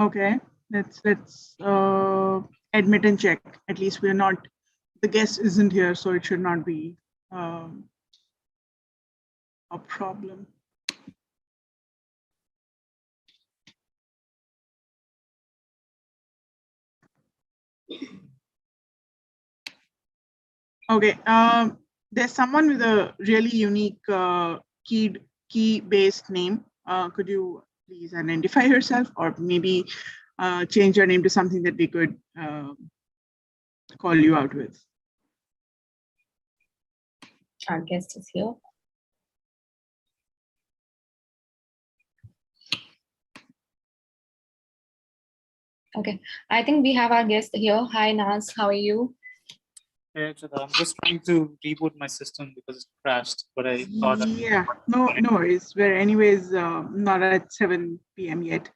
Okay, let's admit and check. At least we're not, the guest isn't here, so it should not be a problem. Okay, there's someone with a really unique key-based name. Could you please identify yourself, or maybe change your name to something that we could call you out with? Our guest is here. Okay, I think we have our guest here. Hi, Naz, how are you? Hey, I'm just trying to reboot my system because it crashed, but I thought. Yeah, no worries. We're anyways not at 7 p.m. yet.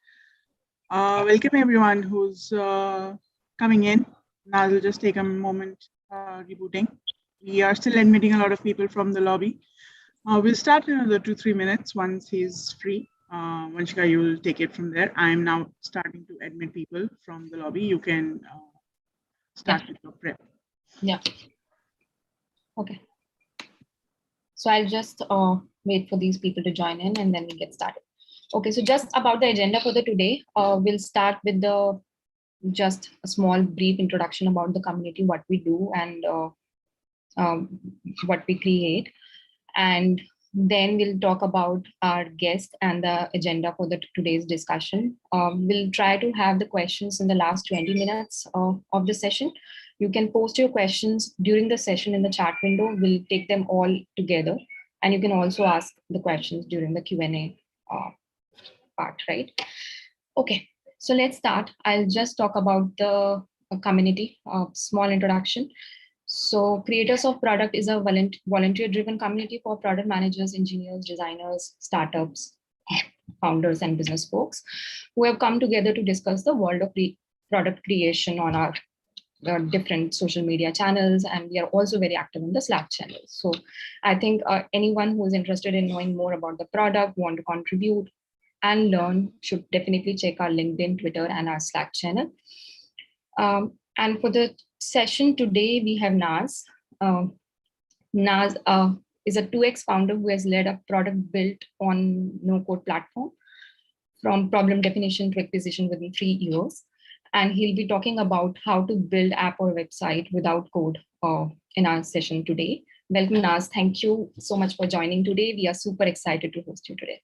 Welcome everyone who's coming in. Now we'll just take a moment rebooting. We are still admitting a lot of people from the lobby. We'll start in another 2-3 minutes once he's free. Vanshika, you will take it from there. I'm now starting to admit people from the lobby. You can start with your prep. Yeah. Okay. So I'll just wait for these people to join in and then we get started. Okay, so just about the agenda for the today, we'll start with just a small brief introduction about the community, what we do and what we create. And then we'll talk about our guest and the agenda for today's discussion. We'll try to have the questions in the last 20 minutes of the session. You can post your questions during the session in the chat window. We'll take them all together. And you can also ask the questions during the Q&A part, right? Okay, so let's start. I'll just talk about the community, small introduction. So Creators of Product is a volunteer-driven community for product managers, engineers, designers, startups, founders, and business folks who have come together to discuss the world of product creation on our different social media channels. And we are also very active in the Slack channel. So I think anyone who is interested in knowing more about the product, want to contribute and learn should definitely check our LinkedIn, Twitter, and our Slack channel. And for the session today, we have Naz. Naz is a 2X founder who has led a product built on no-code platform from problem definition to acquisition within 3 years. And he'll be talking about how to build app or website without code in our session today. Welcome, Naz. Thank you so much for joining today. We are super excited to host you today.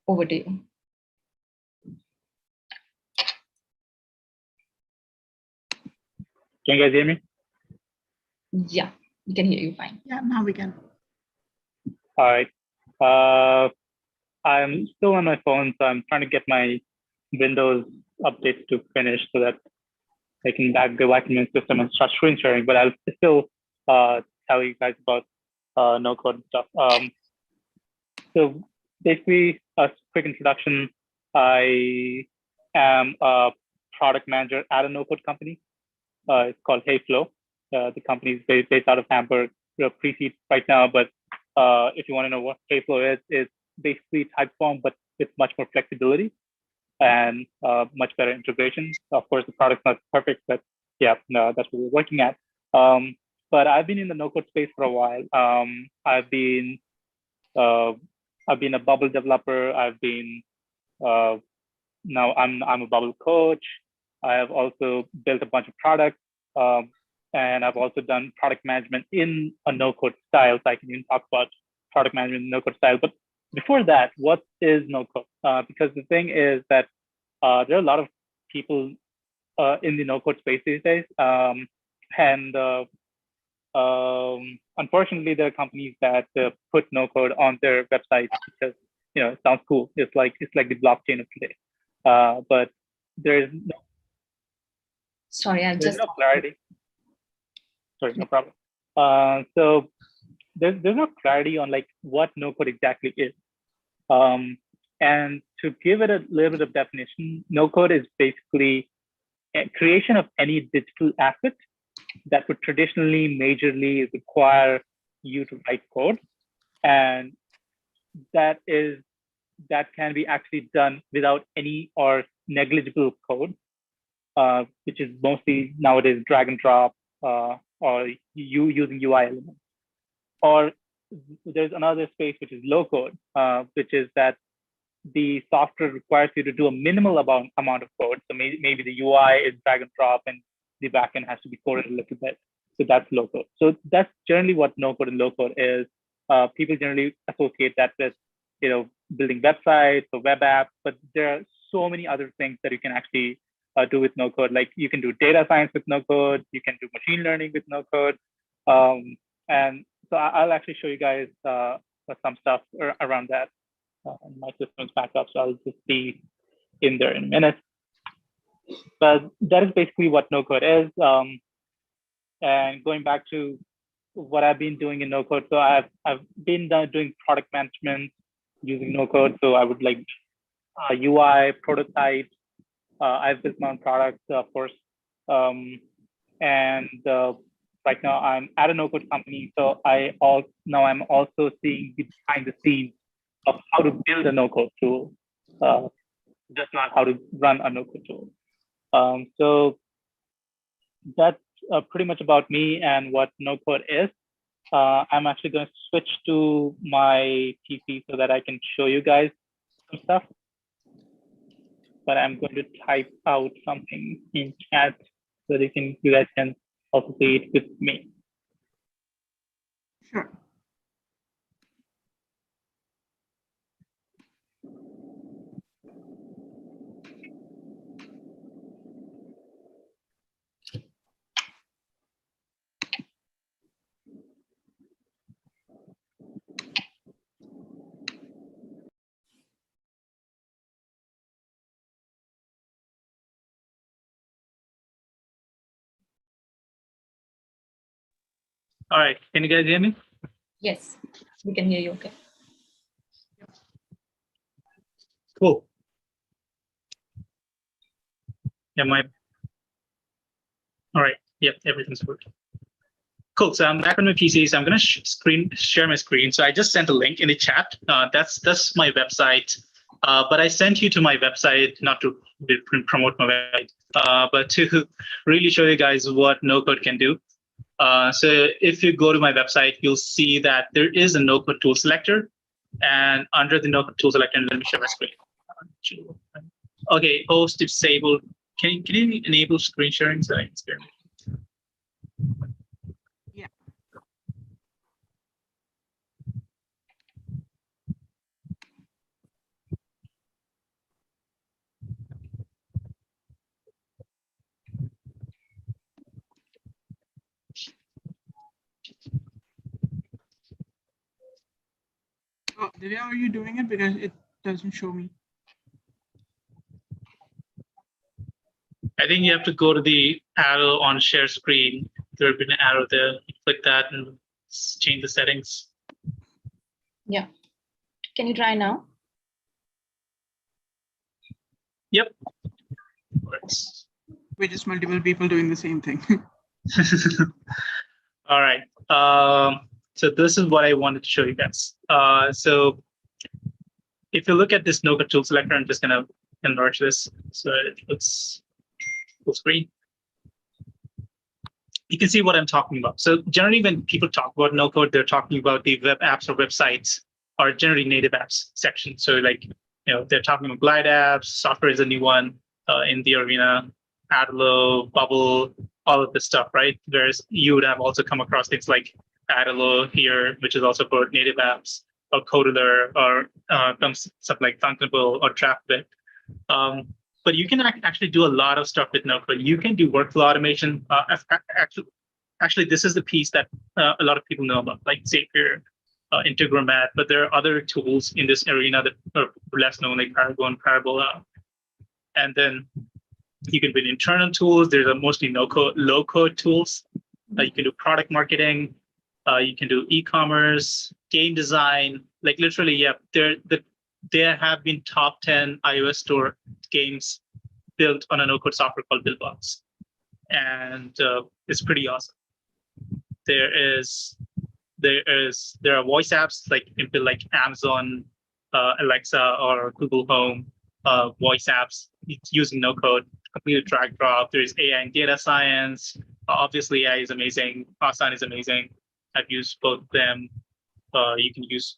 Over to you. Can you guys hear me? Yeah, we can hear you fine. Yeah, now we can. All right. I'm still on my phone, so I'm trying to get my Windows updates to finish so that I can back the Wacom system and start screen sharing. But I'll still tell you guys about no-code stuff. So basically, a quick introduction. I am a product manager at a no-code company. It's called HeyFlow. The company is based out of Hamburg. We're pre-seed right now, but if you want to know what HeyFlow is, it's basically Typeform, but with much more flexibility and much better integration. Of course, the product's not perfect, but yeah, no, that's what we're working at. But I've been in the no-code space for a while. I've been a Bubble developer. I've been now I'm a Bubble coach. I have also built a bunch of products, and I've also done product management in a no-code style. So I can even talk about product management in no-code style. But before that, what is no-code? Because the thing is that there are a lot of people in the no-code space these days, and unfortunately, there are companies that put no-code on their websites because it sounds cool. It's like the blockchain of today, but there is no. Sorry, there's no clarity. Sorry, no problem. So there's no clarity on like what no-code exactly is. And to give it a little bit of definition, no-code is basically a creation of any digital asset that would traditionally majorly require you to write code, and that can be actually done without any or negligible code, which is mostly nowadays drag and drop or you using UI elements. Or there's another space which is low code, which is that the software requires you to do a minimal amount of code. So maybe the UI is drag and drop and the backend has to be coded a little bit. So that's low code. So that's generally what no code and low code is. People generally associate that with, building websites or web apps, but there are so many other things that you can actually do with no code. Like you can do data science with no code, you can do machine learning with no code. And so I'll actually show you guys some stuff around that. My system's back up, so I'll just be in there in a minute. But that is basically what no code is. And going back to what I've been doing in no code, so I've been doing product management using no code. So I would like UI, prototypes. I've built my own products, of course. And right now I'm at a no code company. So I'm also seeing behind the scenes of how to build a no code tool, just not how to run a no code tool. So that's pretty much about me and what no code is. I'm actually going to switch to my PC so that I can show you guys some stuff. But I'm going to type out something in chat so that you guys can also see it with me. Sure. All right, can you guys hear me? Yes, we can hear you. Okay. Cool. Yeah, all right. Yep, everything's good. Cool. So I'm back on my PC. So I'm going to share my screen. So I just sent a link in the chat. That's my website. But I sent you to my website not to promote my website, but to really show you guys what no code can do. So if you go to my website, you'll see that there is a no code tool selector, and under the no code tool selector, let me share my screen. Okay, host disabled. Can you enable screen sharing so I can share? Yeah. Oh, Divya, are you doing it? Because it doesn't show me. I think you have to go to the arrow on share screen. There will be an arrow there. You click that and change the settings. Yeah. Can you try now? Yep. We're just multiple people doing the same thing. All right. So this is what I wanted to show you guys. So if you look at this no code tool selector, I'm just going to enlarge this so it looks full screen. You can see what I'm talking about. So generally, when people talk about no code, they're talking about the web apps or websites or generally native apps section. So like, they're talking about Glide apps, software is a new one in the arena, Adalo, Bubble, all of this stuff, right? Whereas you would have also come across things like Adalo here, which is also for native apps, or Codeler, or stuff like Thunkable or Draftbit. But you can actually do a lot of stuff with no code. You can do workflow automation. Actually, this is the piece that a lot of people know about, like Zapier, Integromat, but there are other tools in this arena that are less known, like Paragon, Parabola. And then you can build internal tools. There's mostly low code tools. You can do product marketing. You can do e-commerce, game design. Like literally, yeah, there have been top 10 iOS store games built on a no-code software called Buildbox, and it's pretty awesome. There are voice apps like you can build like Amazon Alexa or Google Home, voice apps using no code, completely drag drop. There's AI and data science. Obviously, AI is amazing. Asana is amazing. I've used both of them. You can use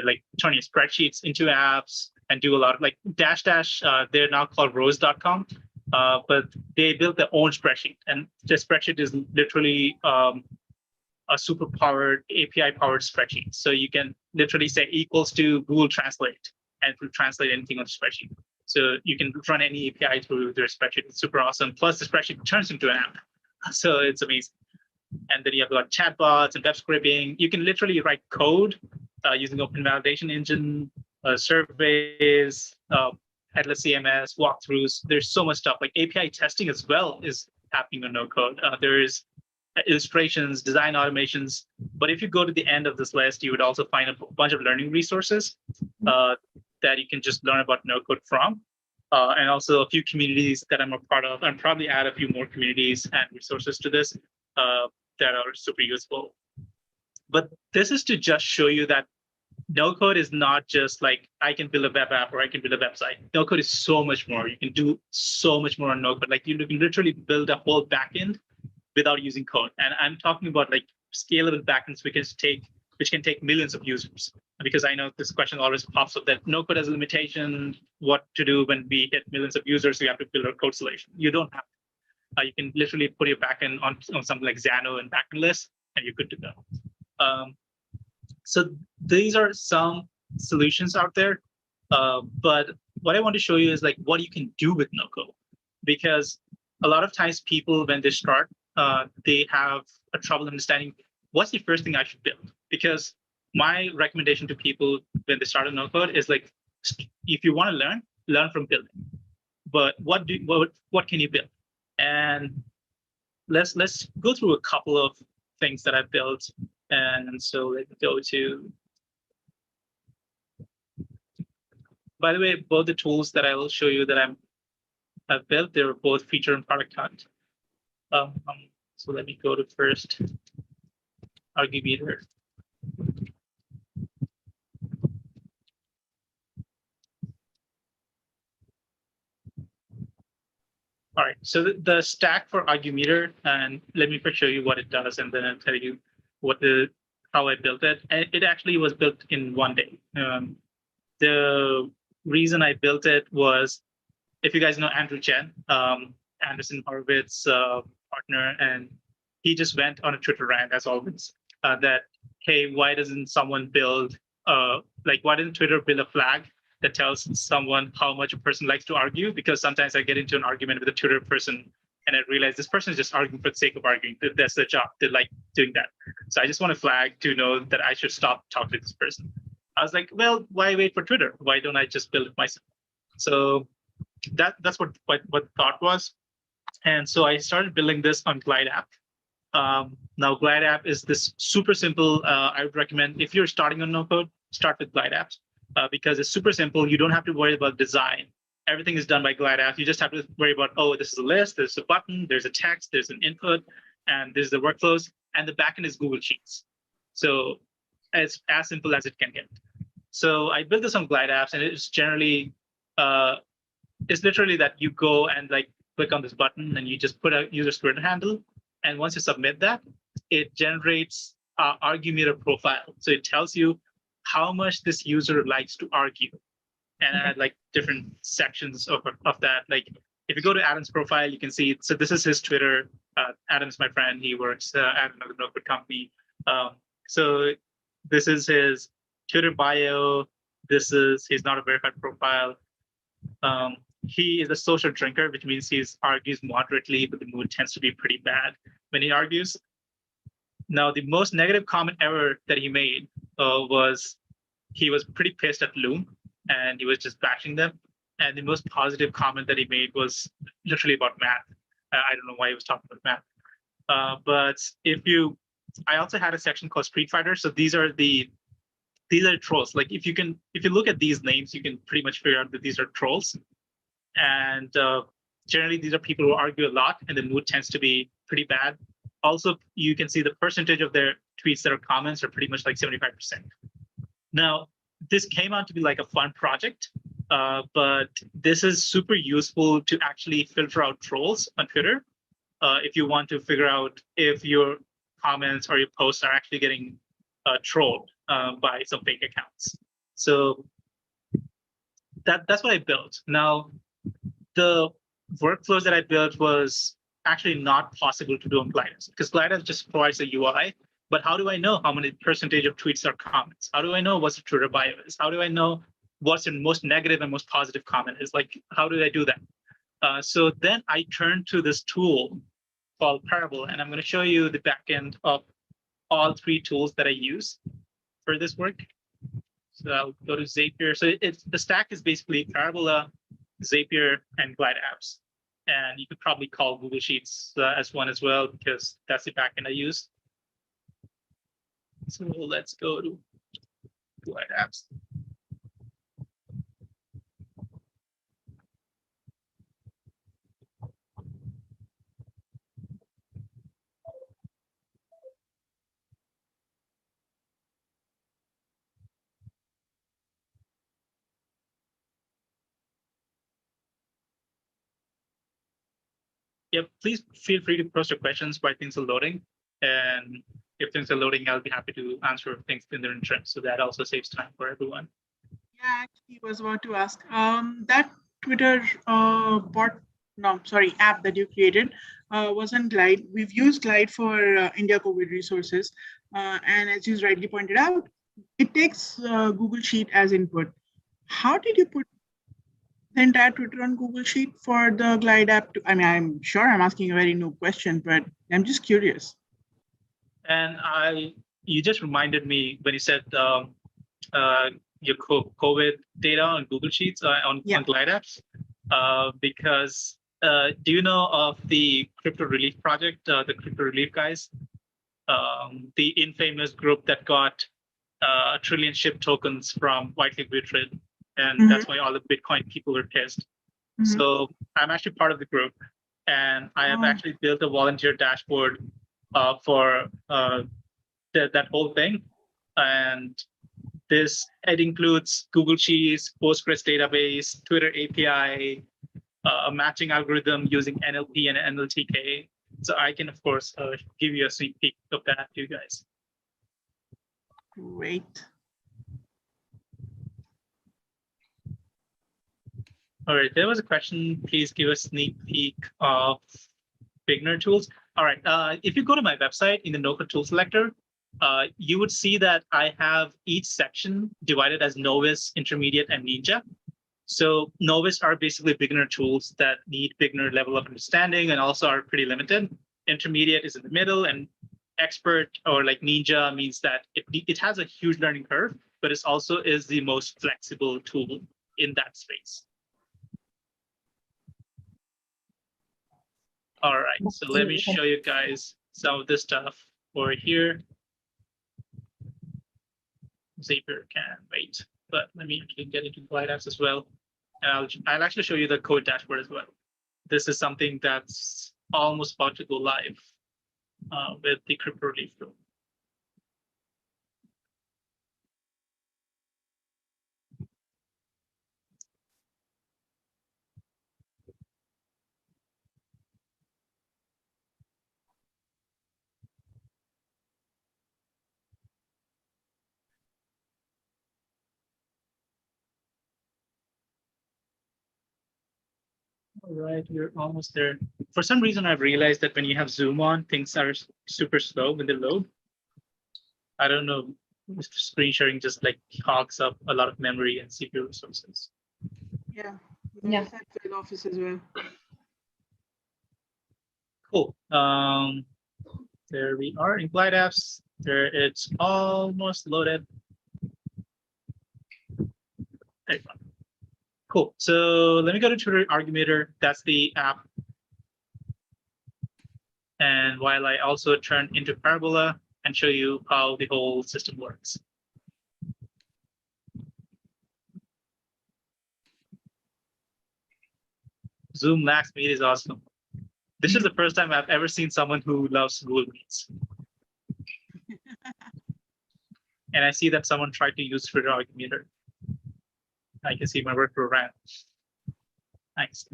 like turning spreadsheets into apps and do a lot of like Dash. They're now called Rose.com, but they built their own spreadsheet, and the spreadsheet is literally a super powered API powered spreadsheet. So you can literally say equals to Google Translate, and it will translate anything on the spreadsheet. So you can run any API through their spreadsheet. It's super awesome. Plus the spreadsheet turns into an app. So it's amazing. And then you have got chatbots and web scraping. You can literally write code using open validation engine, surveys, headless CMS, walkthroughs. There's so much stuff. Like API testing as well is happening on no code. There's illustrations, design automations. But if you go to the end of this list, you would also find a bunch of learning resources that you can just learn about no code from. And also a few communities that I'm a part of, and probably add a few more communities and resources to this that are super useful. But this is to just show you that no code is not just like I can build a web app or I can build a website. No code is so much more. You can do so much more on no code. Like you can literally build a whole backend without using code. And I'm talking about like scalable backends which can take millions of users. Because I know this question always pops up that no code has a limitation, what to do when we hit millions of users, we have to build a code solution. You don't have to. You can literally put your backend on something like Xano and Backendless, and you're good to go. So these are some solutions out there. But what I want to show you is like what you can do with no code. Because a lot of times people, when they start, they have a trouble understanding what's the first thing I should build. Because my recommendation to people when they start a no code is like, if you want to learn from building. But what can you build? And let's go through a couple of things that I've built. And so let's go to, by the way, both the tools that I will show you that I've built, they're both feature and product hunt. So let me go to first Argumeter. All right, so the stack for Argumeter, and let me first show you what it does, and then I'll tell you how I built it. And it actually was built in one day. The reason I built it was, if you guys know Andrew Chen, Anderson Horowitz partner, and he just went on a Twitter rant, as always, that, hey, why doesn't someone build, why didn't Twitter build a flag that tells someone how much a person likes to argue? Because sometimes I get into an argument with a Twitter person and I realize this person is just arguing for the sake of arguing. That's their job. They like doing that. So I just want a flag to know that I should stop talking to this person. I was like, well, why wait for Twitter? Why don't I just build it myself? So that's what the thought was. And so I started building this on Glide app. Now Glide app is this super simple. I would recommend, if you're starting on no code, start with Glide apps. Because it's super simple. You don't have to worry about design. Everything is done by Glide apps. You just have to worry about, oh, this is a list, there's a button, there's a text, there's an input, and there's the workflows, and the backend is Google Sheets. So it's as simple as it can get. So I built this on Glide apps, and it's generally, it's literally that you go and like click on this button, and you just put a user's Twitter handle, and once you submit that, it generates an Argumeter profile. So it tells you how much this user likes to argue, and I had like different sections of that. Like if you go to Adam's profile, you can see, so this is his Twitter. Adam's my friend. He works at another notebook company. So this is his Twitter bio. He's not a verified profile. He is a social drinker, which means he argues moderately, but the mood tends to be pretty bad when he argues. Now, the most negative comment ever that he made was he was pretty pissed at Loom, and he was just bashing them. And the most positive comment that he made was literally about math. I don't know why he was talking about math. But I also had a section called Street Fighter. So these are trolls. Like if you look at these names, you can pretty much figure out that these are trolls. And generally, these are people who argue a lot, and the mood tends to be pretty bad. Also, you can see the percentage of their tweets that are comments are pretty much like 75%. Now, this came out to be like a fun project, but this is super useful to actually filter out trolls on Twitter. If you want to figure out if your comments or your posts are actually getting trolled by some fake accounts. So that's what I built. Now, the workflows that I built was actually not possible to do on GlideApps because GlideApps just provides a UI. But how do I know how many percentage of tweets are comments? How do I know what's the Twitter bio is? How do I know what's the most negative and most positive comment is? Like, how do I do that? So then I turned to this tool called Parable, and I'm going to show you the backend of all three tools that I use for this work. So I'll go to Zapier. So the stack is basically Parabola, Zapier, and GlideApps. And you could probably call Google Sheets as one as well, because that's the backend I use. So let's go to GlideApps. Yep, please feel free to post your questions while things are loading. And if things are loading, I'll be happy to answer things in their interest. So that also saves time for everyone. Yeah, actually, I was about to ask. That Twitter app that you created was on Glide. We've used Glide for India COVID resources. And as you rightly pointed out, it takes Google Sheet as input. How did you put the entire Twitter on Google Sheet for the Glide app? I'm sure I'm asking a very noob question, but I'm just curious. And you just reminded me when you said your COVID data on Google Sheets on GlideApps, because do you know of the Crypto Relief Project, the Crypto Relief guys, the infamous group that got a trillion SHIB tokens from Whiteley Butrade, and that's why all the Bitcoin people are pissed. So I'm actually part of the group, and I have actually built a volunteer dashboard for that whole thing. And it includes Google Sheets, Postgres database, Twitter API, a matching algorithm using NLP and NLTK. So I can, of course, give you a sneak peek of that to you guys. Great. All right, there was a question. Please give a sneak peek of beginner tools. All right, if you go to my website in the Notepad tool selector, you would see that I have each section divided as novice, intermediate, and ninja. So novice are basically beginner tools that need beginner level of understanding and also are pretty limited. Intermediate is in the middle, and expert or like ninja means that it has a huge learning curve, but it also is the most flexible tool in that space. All right, so let me show you guys some of this stuff over here. Zapier can wait, but let me actually get into GlideApps as well. And I'll actually show you the code dashboard as well. This is something that's almost about to go live with the Crypto Relief tool. All right, we're almost there. For some reason, I've realized that when you have Zoom on, things are super slow when they load. I don't know, screen sharing just like hogs up a lot of memory and CPU resources. Yeah. Yeah. Office as well. Cool. There we are in GlideApps. There, it's almost loaded. There you go. Cool. So let me go to Twitter Argumenter. That's the app. And while I also turn into Parabola and show you how the whole system works. Zoom Lax Meet is awesome. This is the first time I've ever seen someone who loves Google Meets. And I see that someone tried to use Twitter Argumenter. I can see my workflow ran. Nice.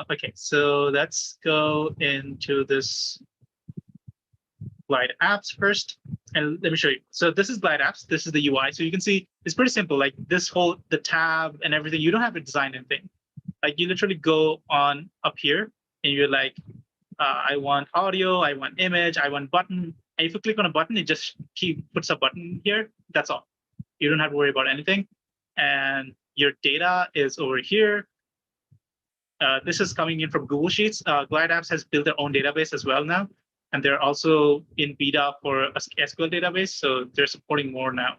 Okay, so let's go into this Glide apps first. And let me show you. So this is Glide apps. This is the UI. So you can see it's pretty simple. Like this whole, the tab and everything, you don't have to design anything. Like you literally go on up here and you're like, I want audio, I want image, I want button. And if you click on a button, it just puts a button here. That's all. You don't have to worry about anything. And your data is over here. This is coming in from Google Sheets. Glide Apps has built their own database as well now. And they're also in beta for a SQL database. So they're supporting more now.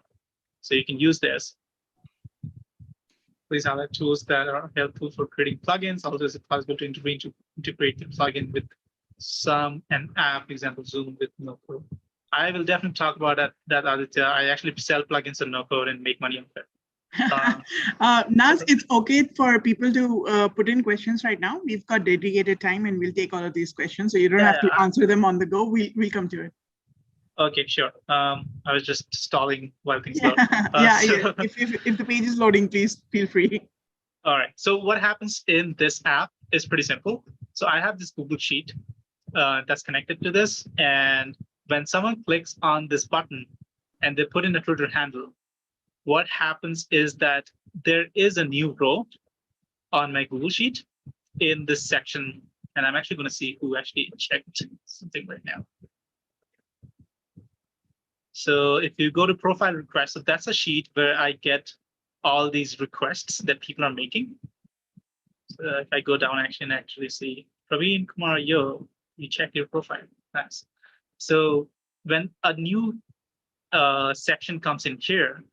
So you can use this. Please highlight tools that are helpful for creating plugins. Also, is it possible to integrate the plugin with an app, example, Zoom with no code? I will definitely talk about that Aditya. I actually sell plugins on no code and make money on it. Naz, it's okay for people to put in questions right now. We've got dedicated time and we'll take all of these questions. So you don't have to answer them on the go. We'll come to it. Okay, sure. I was just stalling while things load. So, if the page is loading, please feel free. All right. So what happens in this app is pretty simple. So I have this Google Sheet that's connected to this. And when someone clicks on this button and they put in a Twitter handle, what happens is that there is a new row on my Google Sheet in this section. And I'm actually going to see who actually checked something right now. So if you go to profile requests, so that's a sheet where I get all these requests that people are making. So if I go down and actually see Praveen Kumar, you check your profile. Nice. So when a new section comes in here,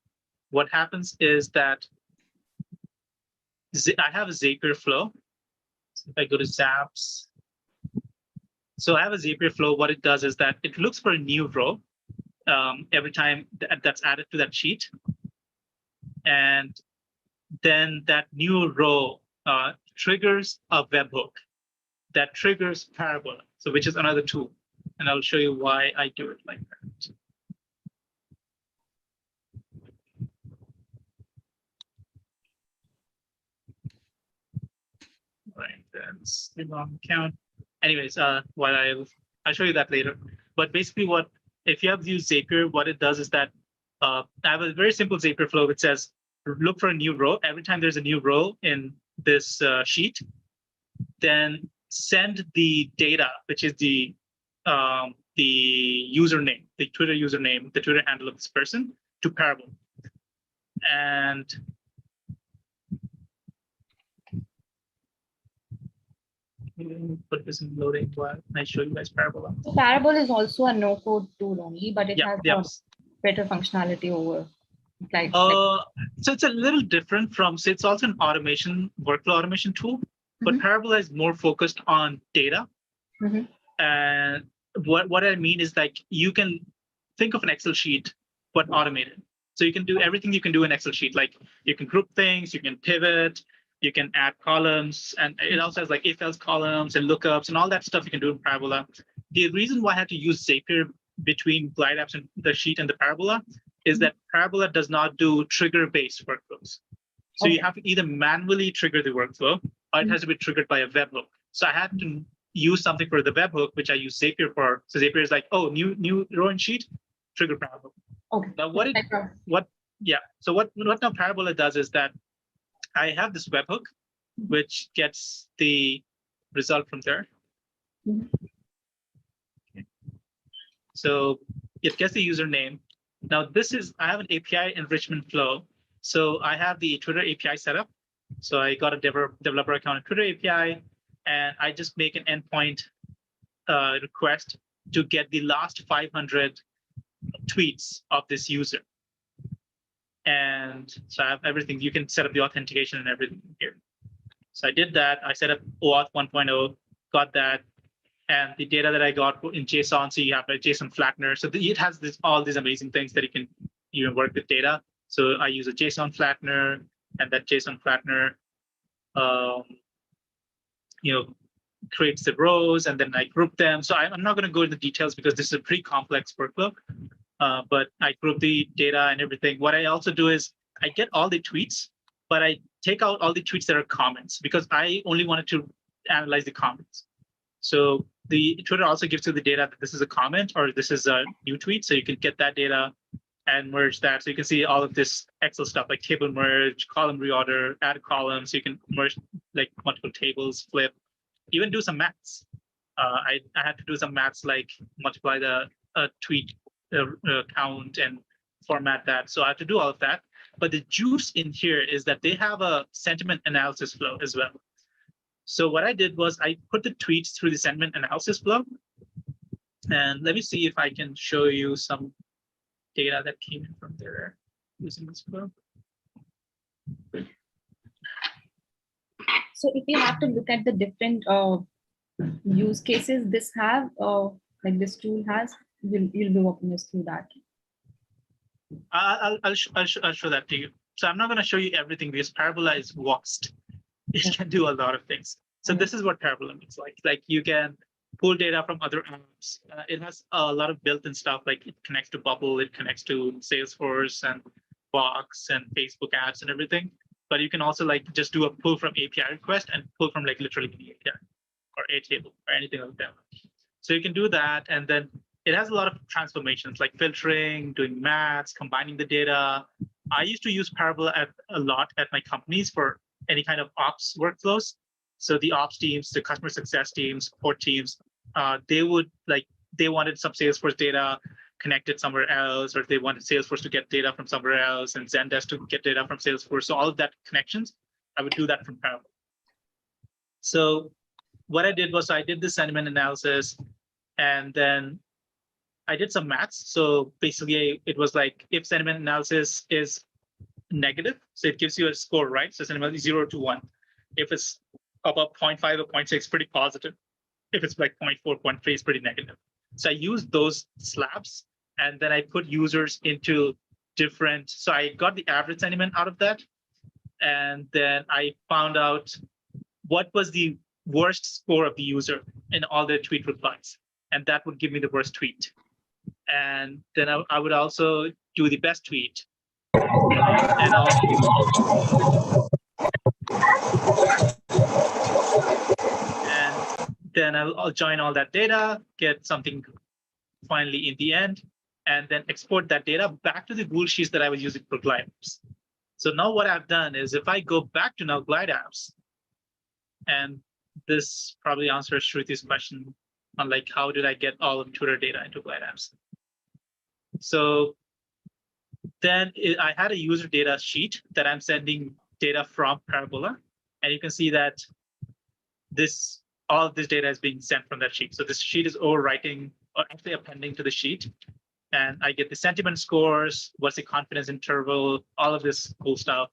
what happens is that I have a Zapier flow. So if I go to Zaps, so I have a Zapier flow. What it does is that it looks for a new row every time that's added to that sheet. And then that new row triggers a webhook that triggers Parabola, so which is another tool. And I'll show you why I do it like that. Right, that's the wrong account. Anyways, what I'll show you that later. But basically, if you have used Zapier, what it does is that I have a very simple Zapier flow which says look for a new row. Every time there's a new row in this sheet, then send the data, which is the username, the Twitter username, the Twitter handle of this person, to Parabola. And put this in loading while I show you guys Parabola. So Parabola is also a no-code tool only, but it has better functionality over like. So it's a little different from, so it's also an automation, workflow automation tool, but Parabola is more focused on data. And what I mean is like you can think of an Excel sheet, but automated. So you can do everything you can do in Excel sheet. Like you can group things, you can pivot, you can add columns, and it also has like if-else columns and lookups and all that stuff you can do in Parabola. The reason why I had to use Zapier between Glide Apps and the sheet and the Parabola is that Parabola does not do trigger-based workflows. So you have to either manually trigger the workflow, or it has to be triggered by a webhook. So I had to use something for the webhook, which I use Zapier for. So Zapier is like, oh, new row and sheet, trigger Parabola. Okay. Now So what now Parabola does is that I have this webhook, which gets the result from there. Okay. So it gets the username. Now I have an API enrichment flow. So I have the Twitter API set up. So I got a developer account in Twitter API, and I just make an endpoint request to get the last 500 tweets of this user. And so I have everything. You can set up the authentication and everything here. So I did that. I set up OAuth 1.0, got that. And the data that I got in JSON, so you have a Json Flattener. So it has all these amazing things that you can even work with data. So I use a Json Flattener, and that Json Flattener, creates the rows, and then I group them. So I'm not going to go into the details because this is a pretty complex workflow. But I group the data and everything. What I also do is I get all the tweets but I take out all the tweets that are comments because I only wanted to analyze the comments. So the Twitter also gives you the data that this is a comment or this is a new tweet. So you can get that data and merge that. So you can see all of this Excel stuff like table merge, column reorder, add columns. So you can merge like multiple tables, flip, even do some maths. I had to do some maths like multiply the tweet count and format that. So I have to do all of that. But the juice in here is that they have a sentiment analysis flow as well. So what I did was I put the tweets through the sentiment analysis flow. And let me see if I can show you some data that came in from there using this flow. So if you have to look at the different use cases this have, like this tool has, you'll be walking us through that. I'll show that to you. So I'm not going to show you everything because Parabola is vast. It can do a lot of things. So this is what Parabola looks like. Like you can pull data from other apps. It has a lot of built-in stuff, like it connects to Bubble, it connects to Salesforce and Box and Facebook ads and everything. But you can also like just do a pull from API request and pull from like literally any API or a table or anything like that. So you can do that, and then it has a lot of transformations like filtering, doing maths, combining the data. I used to use Parabola a lot at my companies for any kind of ops workflows. So the ops teams, the customer success teams, support teams, they wanted some Salesforce data connected somewhere else, or they wanted Salesforce to get data from somewhere else and Zendesk to get data from Salesforce. So all of that connections, I would do that from Parabola. So what I did was I did the sentiment analysis, and then I did some maths. So basically it was like if sentiment analysis is negative, so it gives you a score, right? So sentiment is 0 to 1. If it's above 0.5 or 0.6, pretty positive. If it's like 0.4, 0.3, it's pretty negative. So I used those slabs, and then I put users into different, so I got the average sentiment out of that. And then I found out what was the worst score of the user in all their tweet replies. And that would give me the worst tweet. And then I would also do the best tweet. And then I'll join all that data, get something finally in the end, and then export that data back to the Google Sheets that I was using for Glide Apps. So now what I've done is if I go back to now Glide Apps, and this probably answers Shruti's question on like how did I get all of Twitter data into Glide Apps. So then I had a user data sheet that I'm sending data from Parabola, and you can see that all of this data is being sent from that sheet. So this sheet is overwriting or actually appending to the sheet, and I get the sentiment scores, what's the confidence interval, all of this cool stuff.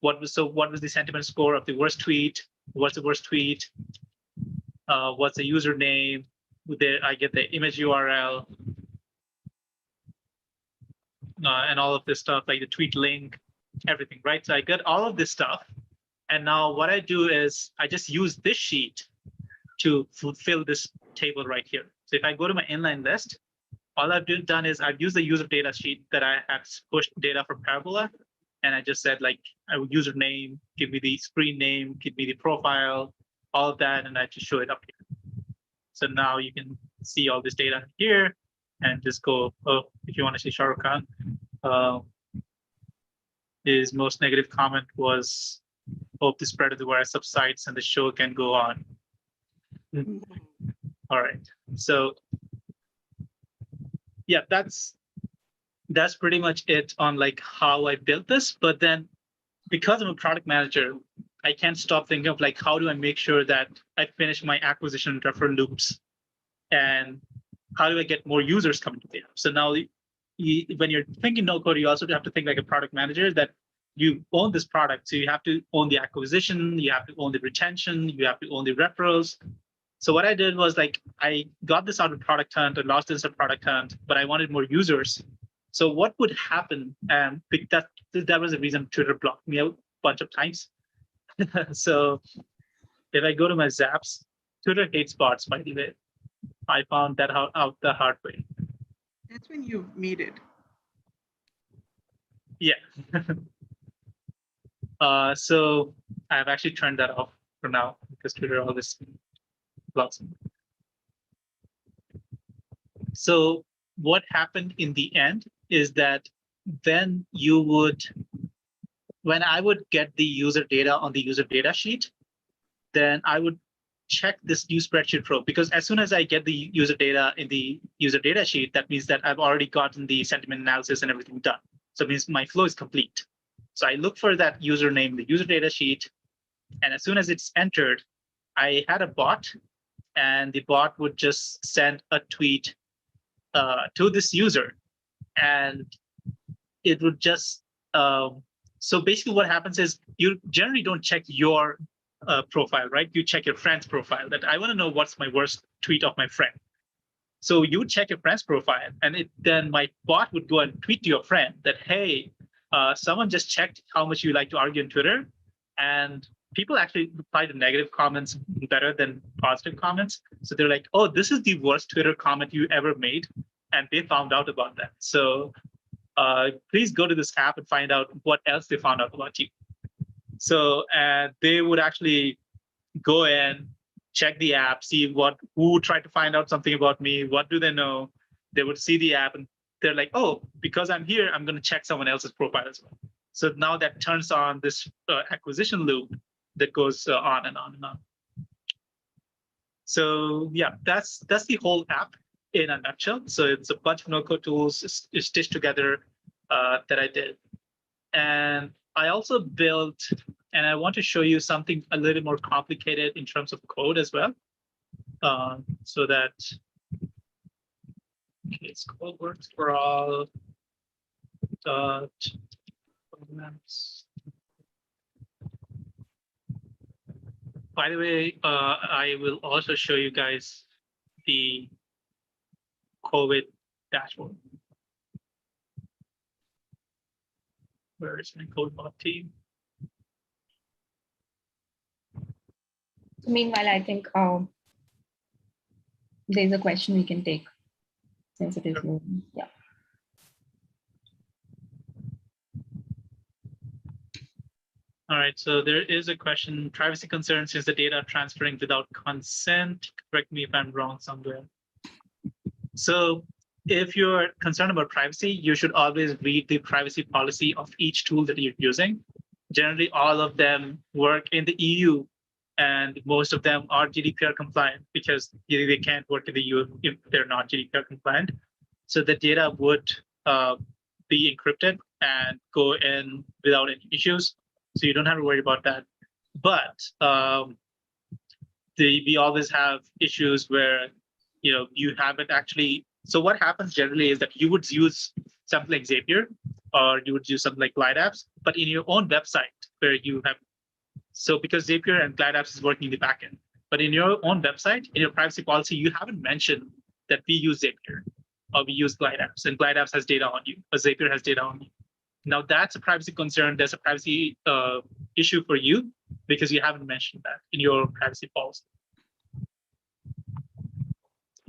What was the sentiment score of the worst tweet? What's the worst tweet? What's the username? I get the image URL. And all of this stuff, like the tweet link, everything, right? So I get all of this stuff. And now what I do is I just use this sheet to fulfill this table right here. So if I go to my inline list, all I've done is I've used the user data sheet that I had pushed data from Parabola. And I just said like, I would username, give me the screen name, give me the profile, all of that. And I just show it up here. So now you can see all this data here. And just go, oh, if you want to see Shah Rukh Khan, his most negative comment was, hope the spread of the virus subsides and the show can go on. All right, so yeah, that's pretty much it on like how I built this. But then because I'm a product manager, I can't stop thinking of like, how do I make sure that I finish my acquisition and referral loops? And how do I get more users coming to the app? So now when you're thinking no code, you also have to think like a product manager that you own this product. So you have to own the acquisition, you have to own the retention, you have to own the referrals. So what I did was like, I got this out of Product Hunt, I lost this at Product Hunt, but I wanted more users. So what would happen? And that was the reason Twitter blocked me out a bunch of times. So if I go to my Zaps, Twitter hates bots, by the way. I found that out the hard way. That's when you made it. Yeah. So I've actually turned that off for now because Twitter always blocks me. So what happened in the end is that then you would, when I would get the user data on the user data sheet, then I would check this new spreadsheet row, because as soon as I get the user data in the user data sheet, that means that I've already gotten the sentiment analysis and everything done. So it means my flow is complete. So I look for that username, the user data sheet, and as soon as it's entered, I had a bot, and the bot would just send a tweet to this user, and it would just, so basically what happens is you generally don't check your profile, right? You check your friend's profile, that I want to know what's my worst tweet of my friend. So you would check your friend's profile, and then my bot would go and tweet to your friend that, hey, someone just checked how much you like to argue on Twitter, and people actually reply to negative comments better than positive comments. So they're like, oh, this is the worst Twitter comment you ever made, and they found out about that. So please go to this app and find out what else they found out about you. So they would actually go in, check the app, see who tried to find out something about me, what do they know. They would see the app and they're like, oh, because I'm here, I'm going to check someone else's profile as well. So now that turns on this acquisition loop that goes on and on and on. So yeah, that's the whole app in a nutshell. So it's a bunch of no-code tools stitched together that I did. And I also built, and I want to show you something a little more complicated in terms of code as well. So that, okay, it's code works for all dot programs. By the way, I will also show you guys the COVID dashboard. Where is my CodeBot team? Meanwhile, I think there's a question we can take since it is moving. Yeah. All right, so there is a question, privacy concerns since the data transferring without consent. Correct me if I'm wrong somewhere. So if you're concerned about privacy, you should always read the privacy policy of each tool that you're using. Generally, all of them work in the EU, and most of them are GDPR compliant because they can't work in the EU if they're not GDPR compliant. So the data would be encrypted and go in without any issues. So you don't have to worry about that. But we always have issues where you haven't actually. So what happens generally is that you would use something like Zapier, or you would use something like Glide Apps, but in your own website where you have. So because Zapier and Glide Apps is working in the backend, but in your own website, in your privacy policy, you haven't mentioned that we use Zapier or we use Glide Apps, and Glide Apps has data on you, or Zapier has data on you. Now that's a privacy concern. There's a privacy issue for you because you haven't mentioned that in your privacy policy.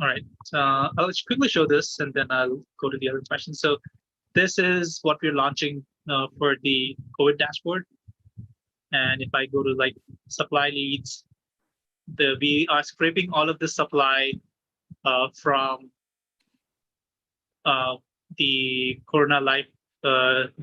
All right, I'll quickly show this and then I'll go to the other questions. So this is what we're launching for the COVID dashboard. And if I go to like supply leads, we are scraping all of the supply from the Corona Life, the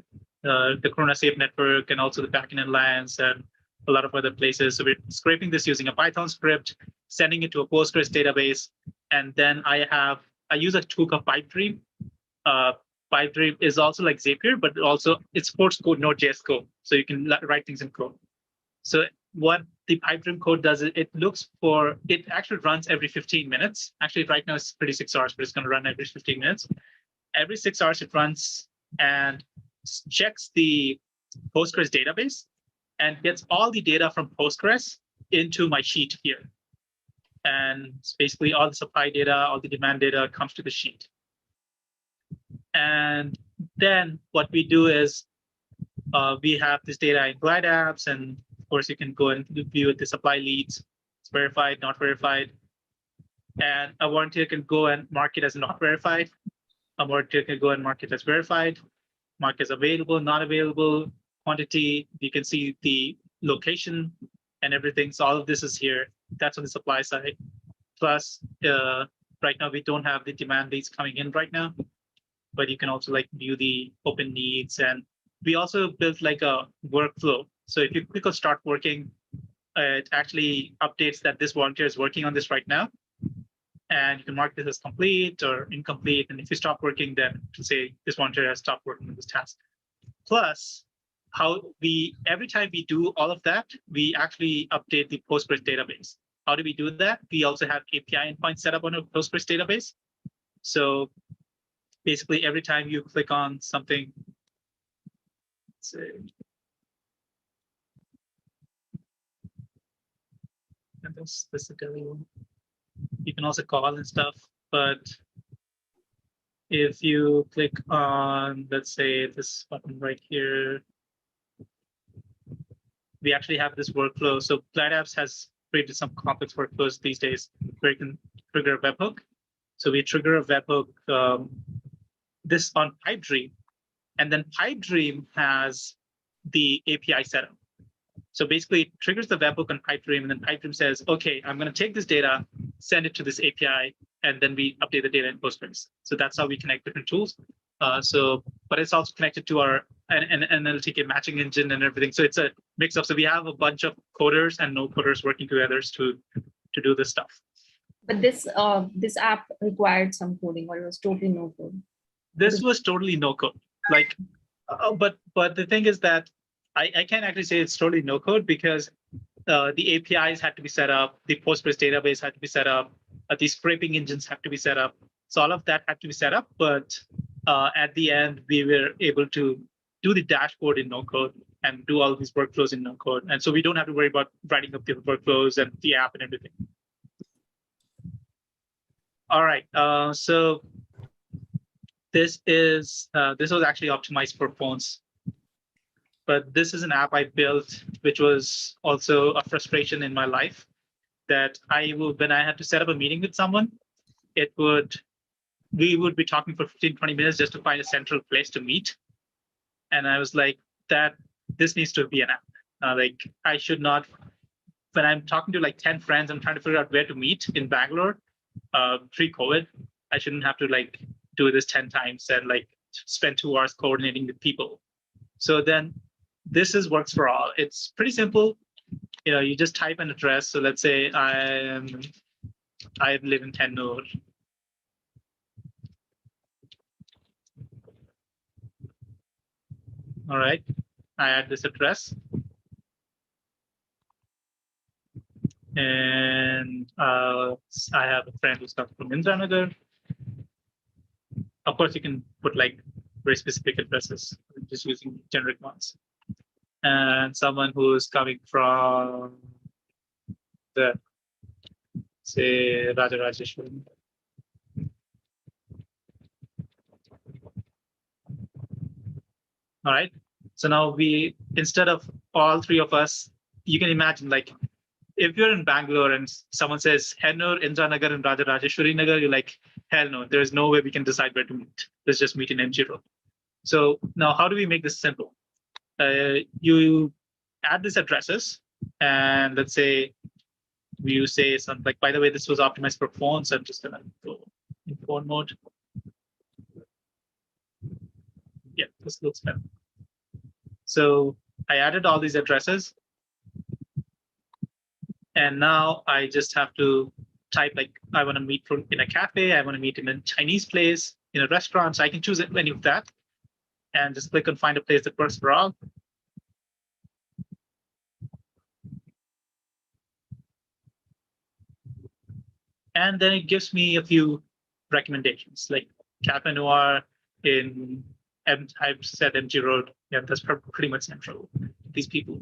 Corona Safe Network, and also the Backend Alliance and a lot of other places. So we're scraping this using a Python script, sending it to a Postgres database, and then I use a tool called Pipedream. Pipedream is also like Zapier, but also it supports code Node.js code, so you can write things in code. So what the Pipedream code does is it actually runs every 15 minutes. Actually, right now it's 36 hours, but it's going to run every 15 minutes. Every 6 hours it runs and checks the Postgres database and gets all the data from Postgres into my sheet here. And basically all the supply data, all the demand data comes to the sheet. And then what we do is we have this data in Glide Apps, and of course you can go and view the supply leads. It's verified, not verified. And a volunteer can go and mark it as not verified. A volunteer can go and mark it as verified, mark as available, not available, quantity. You can see the location and everything. So all of this is here. That's on the supply side. Plus, right now we don't have the demand leads coming in right now, but you can also like view the open needs. And we also built like a workflow. So if you click on start working, it actually updates that this volunteer is working on this right now. And you can mark this as complete or incomplete. And if you stop working, then to say this volunteer has stopped working on this task. Plus, every time we do all of that, we actually update the Postgres database. How do we do that? We also have API endpoints set up on a Postgres database. So basically, every time you click on something, let's say, and this is the daily one. You can also call and stuff, but if you click on, let's say, this button right here, we actually have this workflow. So Glide Apps has created some complex workflows these days where you can trigger a webhook. So we trigger a webhook, this on Pipedream, and then Pipedream has the API setup. So basically, it triggers the webhook on Pipedream, and then Pipedream says, "Okay, I'm going to take this data, send it to this API, and then we update the data in Postgres." So that's how we connect different tools. But it's also connected to our analytic matching engine and everything. So it's a mix of. So we have a bunch of coders and no coders working together to do this stuff. But this app required some coding, or it was totally no code. This was totally no code. Like, but the thing is that I can't actually say it's totally no code because the APIs had to be set up, the Postgres database had to be set up, the scraping engines have to be set up. So all of that had to be set up, but at the end, we were able to do the dashboard in no code and do all these workflows in no code. And so we don't have to worry about writing up the workflows and the app and everything. All right, so this was actually optimized for phones. But this is an app I built, which was also a frustration in my life that when I had to set up a meeting with someone, we would be talking for 15, 20 minutes just to find a central place to meet. And I was like, this needs to be an app. Like I should not, when I'm talking to like 10 friends, I'm trying to figure out where to meet in Bangalore pre-COVID, I shouldn't have to like do this 10 times and like spend 2 hours coordinating with people. So then this works for all. It's pretty simple. You just type an address. So let's say I live in Hennur. All right, I add this address. And I have a friend who's coming from Indranagar. Of course, you can put like very specific addresses, just using generic ones. And someone who's coming from say, Rajarajeshwari. All right. So now instead of all three of us, you can imagine like, if you're in Bangalore and someone says Hennur, Indranagar, and Rajarajeshwari Nagar, you're like, hell no, there's no way we can decide where to meet. Let's just meet in MG Road. So now how do we make this simple? You add these addresses, and let's say you say something like, by the way, this was optimized for phones. I'm just gonna go in phone mode. Yeah, this looks better. So I added all these addresses. And now I just have to type like, I want to meet in a cafe, I want to meet in a Chinese place, in a restaurant. So I can choose any of that and just click on find a place that works for all. And then it gives me a few recommendations like Cafe Noir I've said MG Road. Yeah, that's pretty much central, these people.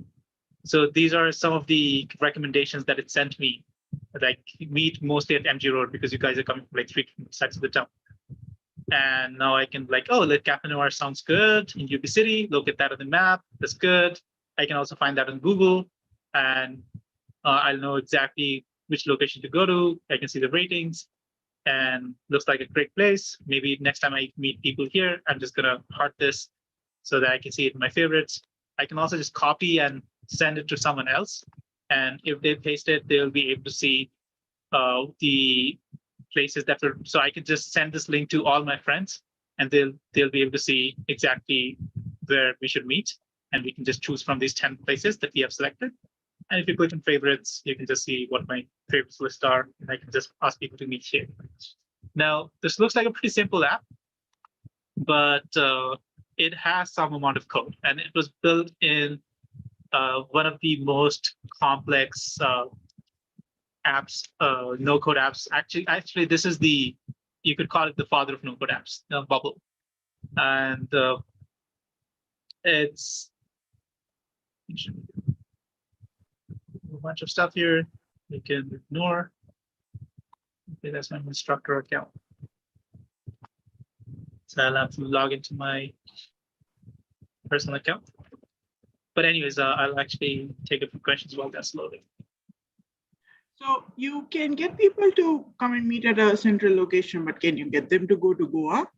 So these are some of the recommendations that it sent me. Like meet mostly at MG Road because you guys are coming from like 3 sides of the town. And now I can like, oh, Cafe Noir sounds good in UB City. Look at that on the map. That's good. I can also find that on Google, and I'll know exactly which location to go to. I can see the ratings, and looks like a great place. Maybe next time I meet people here, I'm just gonna heart this so that I can see it in my favorites. I can also just copy and send it to someone else. And if they paste it, they'll be able to see the places that were. So I could just send this link to all my friends, and they'll be able to see exactly where we should meet. And we can just choose from these 10 places that we have selected. And if you click on favorites, you can just see what my favorites list are, and I can just ask people to meet here. Now, this looks like a pretty simple app, but it has some amount of code, and it was built in one of the most complex apps, no-code apps. Actually, this is you could call it the father of no-code apps, Bubble. And it's a bunch of stuff here you can ignore. Okay, that's my instructor account. So I'll have to log into my personal account. But anyways, I'll actually take a few questions while that's loading. So you can get people to come and meet at a central location, but can you get them to go to Goa?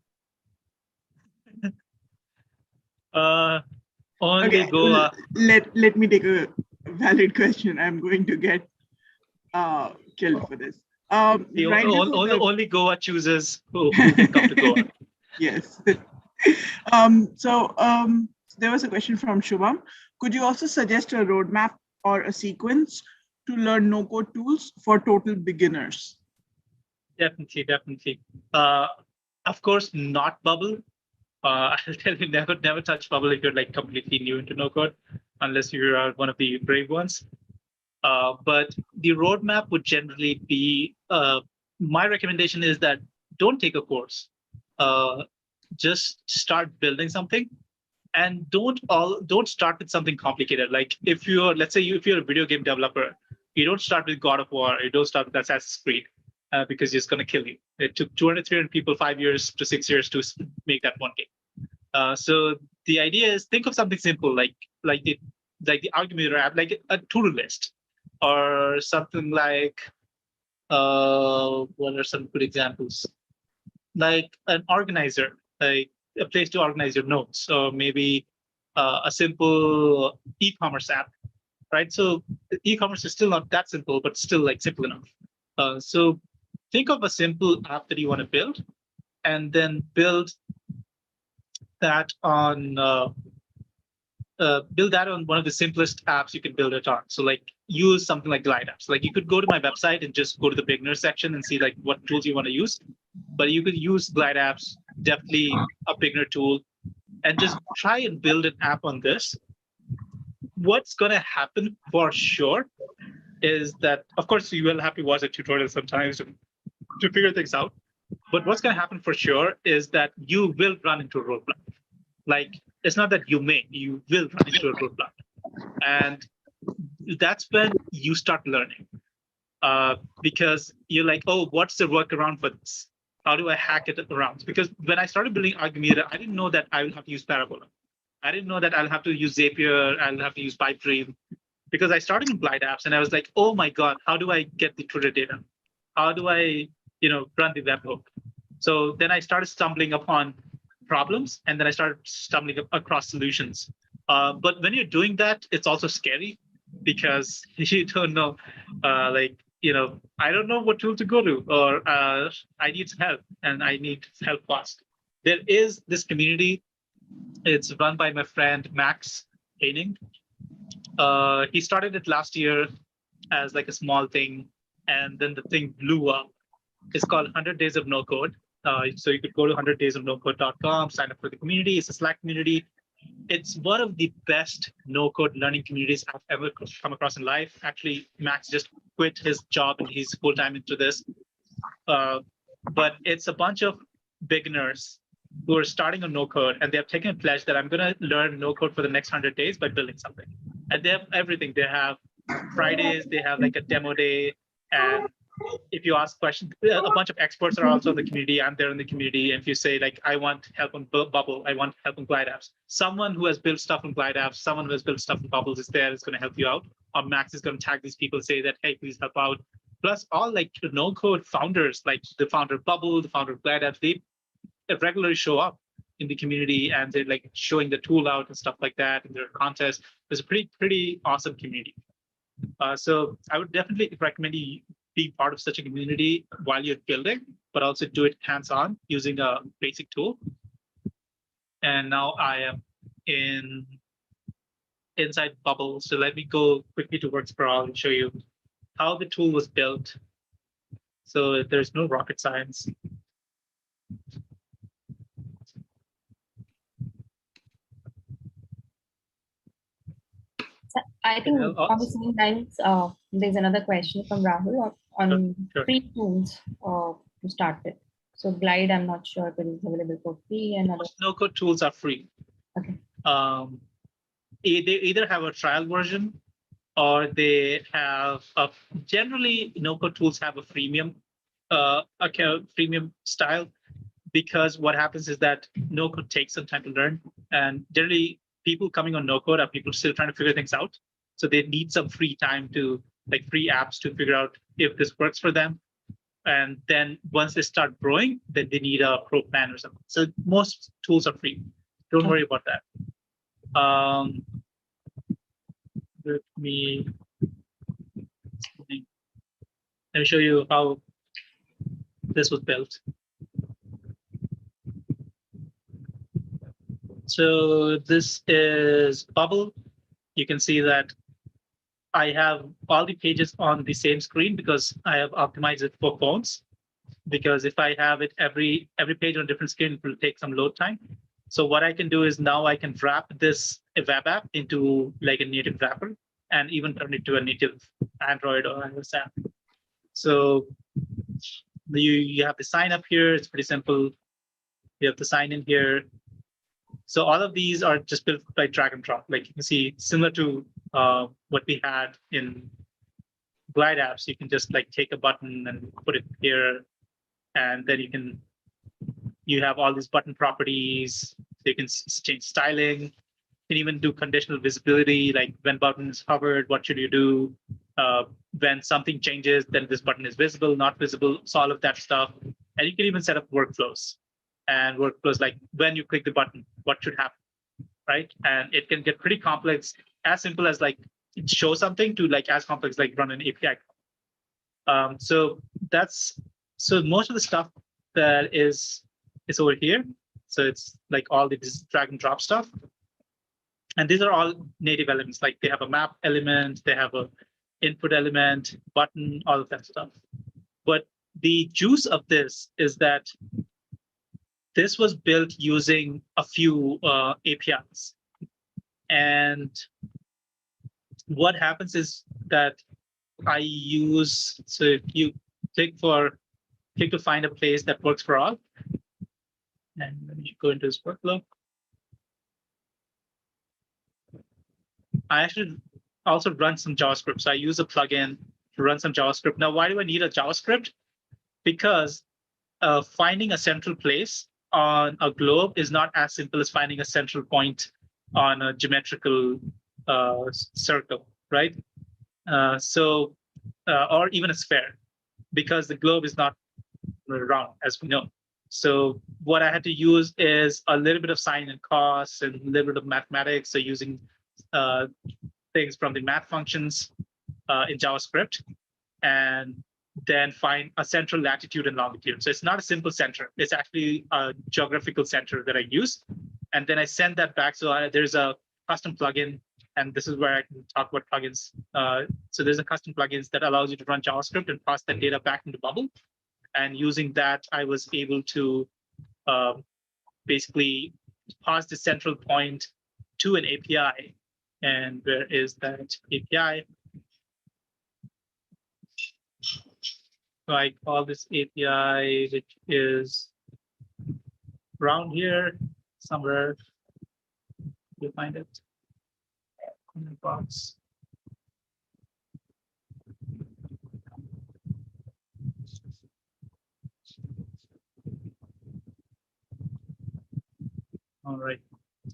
Only Okay, Goa. Let me take a valid question. I'm going to get killed for this. Only Goa chooses who can come to Goa. Yes. So there was a question from Shubham. Could you also suggest a roadmap or a sequence to learn no-code tools for total beginners? Definitely. Of course, not Bubble. I'll tell you, never touch Bubble if you're like completely new into no-code, unless you are one of the brave ones. But the roadmap would generally be, my recommendation is that don't take a course. Just start building something, and don't start with something complicated. Like if let's say if you're a video game developer, you don't start with God of War, you don't start with Assassin's Creed, because it's going to kill you. It took 200-300 people 5 years to 6 years to make that one game. So the idea is, think of something simple like the Argumenter app, like a to-do list, or something like what are some good examples? Like an organizer, like a place to organize your notes, or maybe a simple e-commerce app, right? So e-commerce is still not that simple, but still like simple enough. So think of a simple app that you want to build, and then build that on one of the simplest apps you can build it on. So like use something like Glide apps. Like you could go to my website and just go to the beginner section and see like what tools you want to use. But you could use Glide apps, definitely a beginner tool, and just try and build an app on this. What's going to happen for sure is that, of course, you will have to watch a tutorial sometimes to figure things out. But what's going to happen for sure is that you will run into a roadblock. Like, it's not that you will run into a roadblock. And that's when you start learning. Because you're like, oh, what's the workaround for this? How do I hack it around? Because when I started building Argumenter, I didn't know that I will have to use Parabola. I didn't know that I'll have to use Zapier, I'll have to use Pipedream, because I started in Glide apps and I was like, oh my God, how do I get the Twitter data? How do I, run the webhook? So then I started stumbling upon problems, and then I started stumbling across solutions. But when you're doing that, it's also scary because you don't know, I don't know what tool to go to, or I need some help and I need help fast. There is this community. It's run by my friend, Max Haining. He started it last year as like a small thing, and then the thing blew up. It's called 100 Days of No Code. So you could go to 100daysofnocode.com, sign up for the community. It's a Slack community. It's one of the best no-code learning communities I've ever come across in life. Actually, Max just quit his job and he's full-time into this. But it's a bunch of beginners who are starting on no-code, and they have taken a pledge that I'm going to learn no-code for the next 100 days by building something. And they have everything. They have Fridays, they have like a demo day, and if you ask questions, a bunch of experts are also in the community. I'm there in the community. And if you say, like, I want help on Bubble, I want help on Glide apps, someone who has built stuff on Glide apps, someone who has built stuff on Bubbles is there, is going to help you out. Or Max is going to tag these people, say that, hey, please help out. Plus, all like no-code founders, like the founder of Bubble, the founder of Glide apps, they regularly show up. in the community, and they're like showing the tool out and stuff like that, and there are contests. It's a pretty awesome community. So I would definitely recommend you be part of such a community while you're building, but also do it hands-on using a basic tool. And now I am inside Bubble. So let me go quickly to Works for All and show you how the tool was built. So there's no rocket science. I think on the same lines, there's another question from Rahul on free tools to start with. So Glide, I'm not sure if it is available for free, and other no-code tools are free. Okay. They either have a trial version, or they have generally no-code tools have a freemium freemium style, because what happens is that no-code takes some time to learn, and generally people coming on no-code are people still trying to figure things out. So they need some free time to, like, free apps to figure out if this works for them. And then once they start growing, then they need a pro plan or something. So most tools are free. Don't worry about that. Let me show you how this was built. So this is Bubble. You can see that I have all the pages on the same screen because I have optimized it for phones. Because if I have it every page on a different screen, it will take some load time. So what I can do is now I can wrap this web app into like a native wrapper, and even turn it to a native Android or iOS app. So you have the sign up here. It's pretty simple. You have the sign in here. So all of these are just built by drag and drop. Like you can see, similar to what we had in Glide apps, you can just like take a button and put it here, and then you have all these button properties. So you can change styling. You can even do conditional visibility, like when button is hovered, what should you do? When something changes, then this button is visible, not visible, so all of that stuff. And you can even set up workflows. And workflows like when you click the button, what should happen, right? And it can get pretty complex, as simple as like show something to like as complex like run an API. So most of the stuff that is over here. So it's like all the drag and drop stuff. And these are all native elements. Like they have a map element, they have a input element, button, all of that stuff. But the juice of this is that this was built using a few APIs. And what happens is that I use, so if you click to find a place that works for all, and let me go into this workflow. I actually also run some JavaScript. So I use a plugin to run some JavaScript. Now, why do I need a JavaScript? Because finding a central place on a globe is not as simple as finding a central point on a geometrical circle, right? Or even a sphere, because the globe is not round, as we know. So what I had to use is a little bit of sine and cos and a little bit of mathematics. So using things from the math functions in JavaScript, and then find a central latitude and longitude. So it's not a simple center. It's actually a geographical center that I use. And then I send that back. So there's a custom plugin, and this is where I can talk about plugins. So there's a custom plugins that allows you to run JavaScript and pass that data back into Bubble. And using that, I was able to basically pass the central point to an API. And where is that API? So I call this API, which is around here somewhere. You'll find it in the box. All right.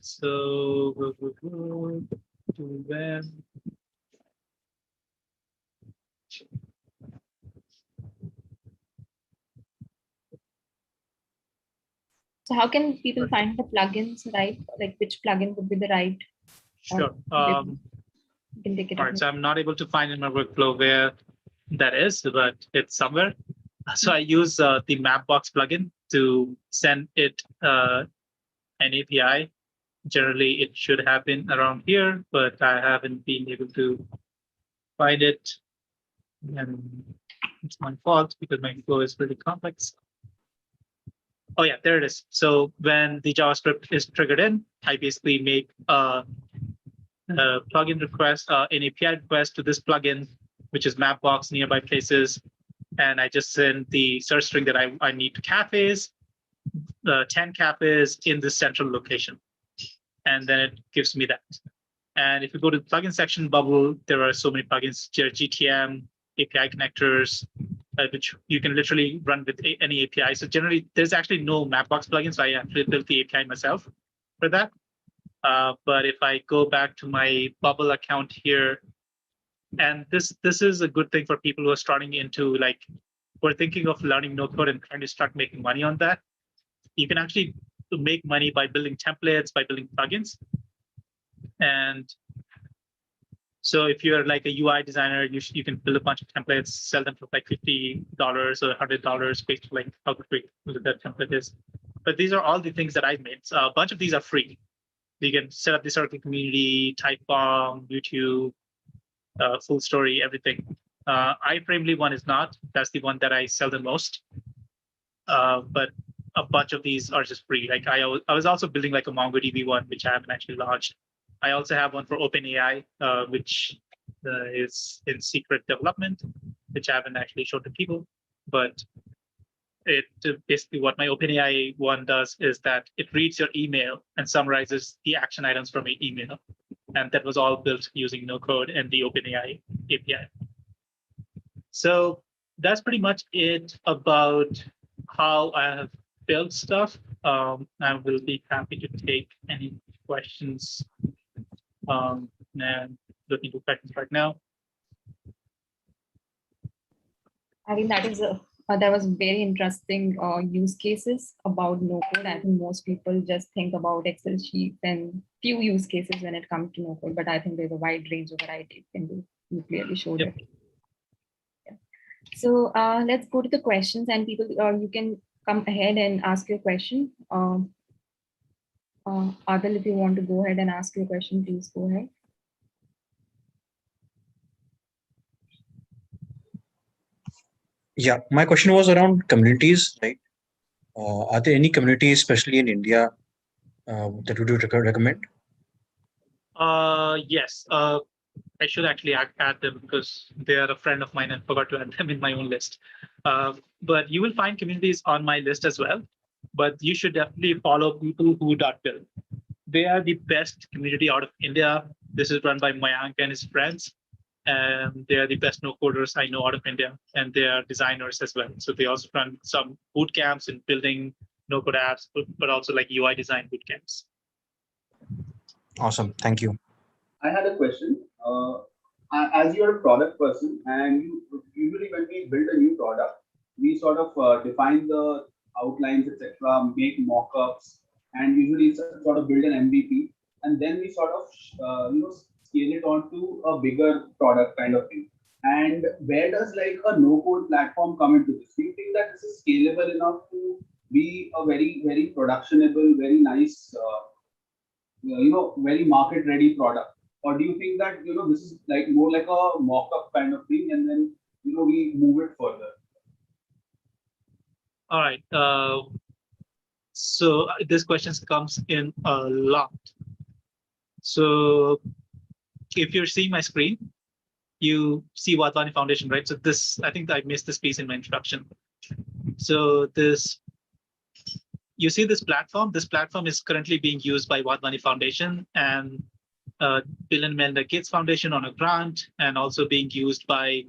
So we'll go to web. So how can people find the plugins, right? Like which plugin would be the right? Sure. You can take it All up. right, so I'm not able to find in my workflow where that is, but it's somewhere. So I use the Mapbox plugin to send it an API. Generally, it should have been around here, but I haven't been able to find it. And it's my fault because my flow is pretty complex. Oh yeah, there it is. So when the JavaScript is triggered in, I basically make a plugin request, an API request to this plugin, which is Mapbox nearby places. And I just send the search string that I need to cafes, 10 cafes in this central location. And then it gives me that. And if you go to the plugin section bubble, there are so many plugins, GTM, API connectors, which you can literally run with any API. So generally, there's actually no Mapbox plugin, so I actually built the API myself for that. But if I go back to my bubble account here, and this is a good thing for people who are starting into like, who are thinking of learning no code and trying to start making money on that. You can actually make money by building templates, by building plugins. And so if you're like a UI designer, you can build a bunch of templates, sell them for like $50 or $100 based on like how great that template is. But these are all the things that I've made. So a bunch of these are free. You can set up the circle community, Typebomb, YouTube, Full Story, everything. iFramely one is not. That's the one that I sell the most. But a bunch of these are just free. Like I was also building like a MongoDB one, which I haven't actually launched. I also have one for OpenAI, which is in secret development, which I haven't actually showed to people. But it basically what my OpenAI one does is that it reads your email and summarizes the action items from your email. And that was all built using no code and the OpenAI API. So that's pretty much it about how I have built stuff. I will be happy to take any questions. And looking to questions right now. I think that was very interesting use cases about no code. I think most people just think about Excel sheets and few use cases when it comes to no code, but I think there's a wide range of variety you can do. You clearly showed it. Yeah. So let's go to the questions, and people, you can come ahead and ask your question. Adil, if you want to go ahead and ask your question, please go ahead. Yeah, my question was around communities, right? Are there any communities, especially in India, that would you recommend? Yes, I should actually add them because they are a friend of mine and forgot to add them in my own list. But you will find communities on my list as well. But you should definitely follow people who .build. They are the best community out of India. This is run by Mayank and his friends. And they are the best no coders I know out of India, and they are designers as well. So they also run some boot camps in building no code apps, but also like UI design boot camps. Awesome, thank you. I had a question. As you're a product person, and usually when we build a new product, we sort of define the outlines, etc., make mock-ups, and usually sort of build an MVP, and then we sort of scale it onto a bigger product kind of thing. And where does like a no-code platform come into this? Do you think that this is scalable enough to be a very, very productionable, very nice, very market-ready product? Or do you think that this is like more like a mock-up kind of thing, and then we move it further? All right. So this question comes in a lot. So if you're seeing my screen, you see Wadhwani Foundation, right? So this, I think I missed this piece in my introduction. So this, you see this platform? This platform is currently being used by Wadhwani Foundation and Bill and Melinda Gates Foundation on a grant, and also being used by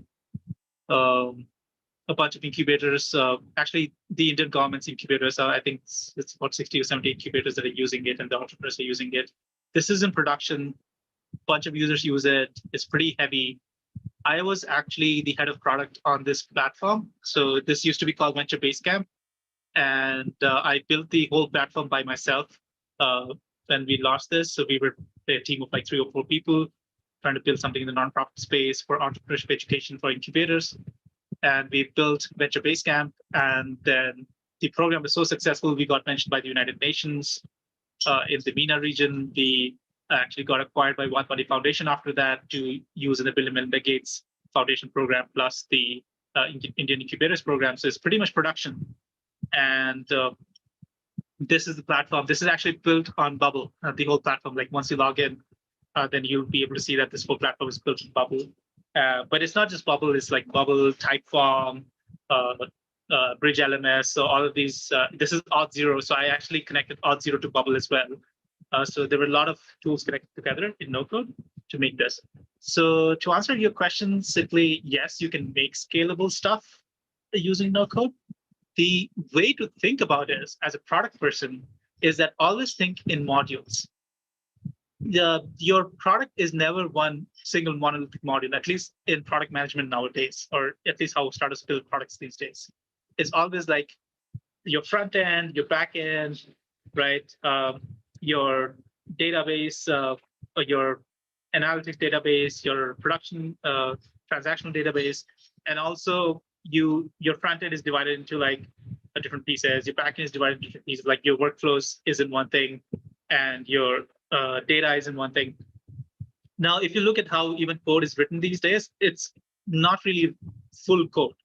a bunch of incubators. Actually, the Indian government's incubators are, I think it's about 60 or 70 incubators that are using it, and the entrepreneurs are using it. This is in production. A bunch of users use it. It's pretty heavy. I was actually the head of product on this platform. So this used to be called Venture Basecamp. And I built the whole platform by myself when we launched this. So we were a team of like 3 or 4 people trying to build something in the nonprofit space for entrepreneurship education for incubators. And we built Venture Basecamp, and then the program was so successful, we got mentioned by the United Nations in the MENA region. We actually got acquired by 120 Foundation after that to use in the Bill and Melinda Gates Foundation program, plus the Indian Incubators program. So it's pretty much production. And this is the platform. This is actually built on Bubble, the whole platform. Like once you log in, then you'll be able to see that this whole platform is built in Bubble. But it's not just Bubble, it's like Bubble, Typeform, Bridge LMS. So all of these, this is Auth0. So I actually connected Auth0 to Bubble as well. So there were a lot of tools connected together in no code to make this. So to answer your question, simply, yes, you can make scalable stuff using no code. The way to think about it as a product person is that always think in modules. Your product is never one single monolithic module, at least in product management nowadays, or at least how startups build products these days. It's always like your front end, your back end, right? Your database, or your analytics database, your production transactional database, and also your front end is divided into like different pieces. Your back end is divided into different pieces. Like your workflows is in one thing, and your data is in one thing. Now, if you look at how even code is written these days, it's not really full code,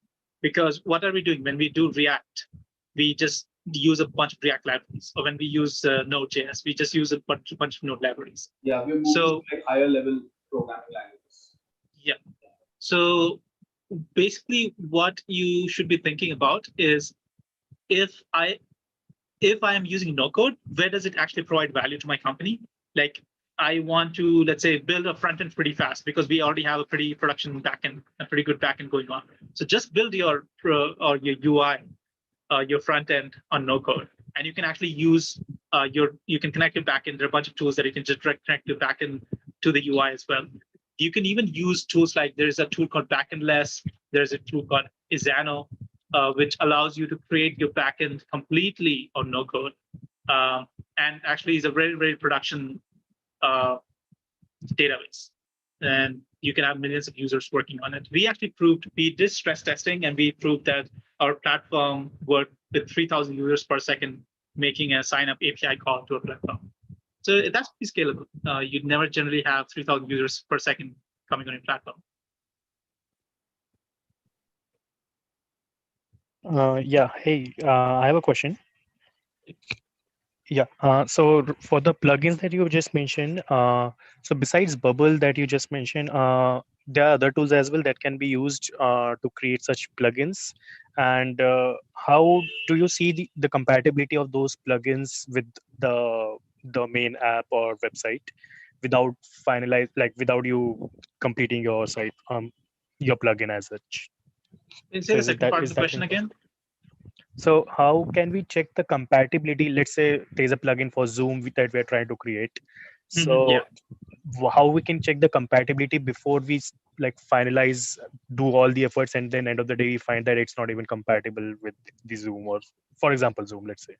because what are we doing when we do React? We just use a bunch of React libraries, or when we use Node.js, we just use a bunch of Node libraries. Yeah, we're moving to like higher level programming languages. Yeah. So basically, what you should be thinking about is if I am using no code, where does it actually provide value to my company? Like I want to, let's say, build a front end pretty fast because we already have a pretty production backend, a pretty good backend going on. So just build your UI, your front end on no code, and you can actually use you can connect your backend. There are a bunch of tools that you can just connect your backend to the UI as well. You can even use tools like there's a tool called Backendless. There's a tool called Izano, which allows you to create your backend completely on no code. And actually is a very, very production database. And you can have millions of users working on it. We did stress testing, and we proved that our platform worked with 3,000 users per second, making a sign-up API call to a platform. So that's pretty scalable. You'd never generally have 3,000 users per second coming on your platform. Yeah, hey, I have a question. Yeah, so for the plugins that you just mentioned, so besides Bubble that you just mentioned, there are other tools as well that can be used to create such plugins. And how do you see the compatibility of those plugins with the main app or website without without you completing your site, your plugin as such? Can you say the second part of the question again? So how can we check the compatibility? Let's say there's a plugin for Zoom that we're trying to create. So how we can check the compatibility before we finalize, do all the efforts, and then end of the day we find that it's not even compatible with the Zoom, or for example Zoom, let's say.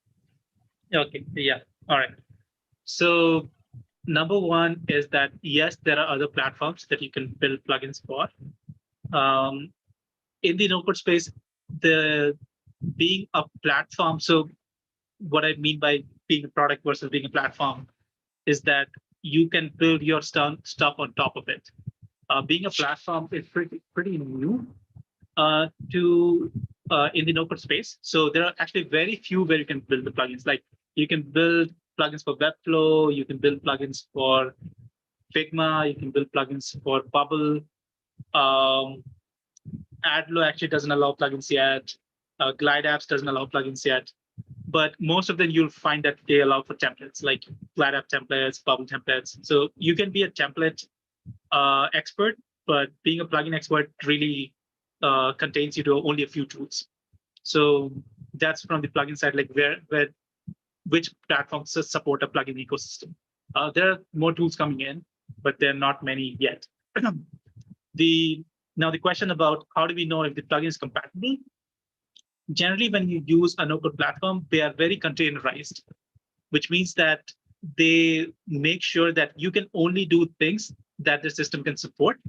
Okay, yeah, all right. So number one is that yes, there are other platforms that you can build plugins for. In the no-code space, being a platform, so what I mean by being a product versus being a platform is that you can build your stuff on top of it. Being a platform is pretty new in the no-code space. So there are actually very few where you can build the plugins. Like you can build plugins for Webflow, you can build plugins for Figma, you can build plugins for Bubble. Adlo actually doesn't allow plugins yet. Glide Apps doesn't allow plugins yet. But most of them you'll find that they allow for templates, like Glide App templates, Bubble templates. So you can be a template expert, but being a plugin expert really contains you to only a few tools. So that's from the plugin side, like which platforms support a plugin ecosystem. There are more tools coming in, but there are not many yet. Now the question about how do we know if the plugin is compatible? generally when you use a no-code platform, they are very containerized, which means that they make sure that you can only do things that the system can support,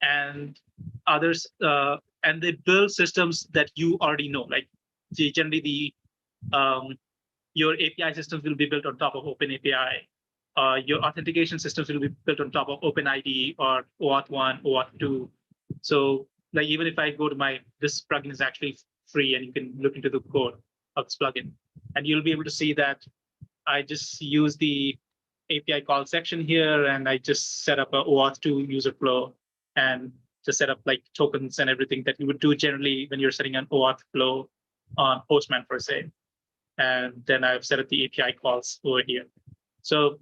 and others, and they build systems that you already know. Like generally, your API systems will be built on top of OpenAPI. Your authentication systems will be built on top of OpenID or OAuth1, OAuth2. So, like even if I go to this plugin is actually free, and you can look into the code of this plugin, and you'll be able to see that I just use the API call section here, and I just set up a OAuth2 user flow, and just set up like tokens and everything that you would do generally when you're setting an OAuth flow on Postman per se. And then I've set up the API calls over here. So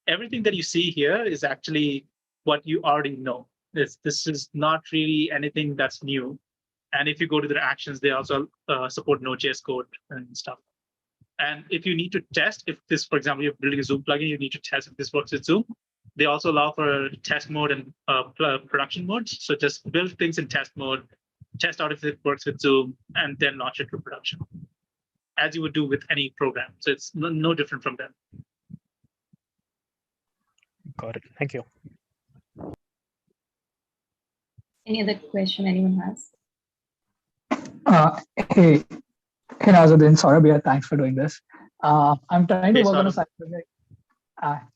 everything that you see here is actually what you already know. This is not really anything that's new. And if you go to their actions, they also support Node.js code and stuff. And if you need to test, if this, for example, you're building a Zoom plugin, you need to test if this works with Zoom. They also allow for test mode and production modes. So just build things in test mode, test out if it works with Zoom, and then launch it to production, as you would do with any program. So it's no different from that. Got it. Thank you. Any other question anyone has? Hey, Nazuddin, Saurabh here. Thanks for doing this. I'm trying to Hey, work on a Saurabh. side project.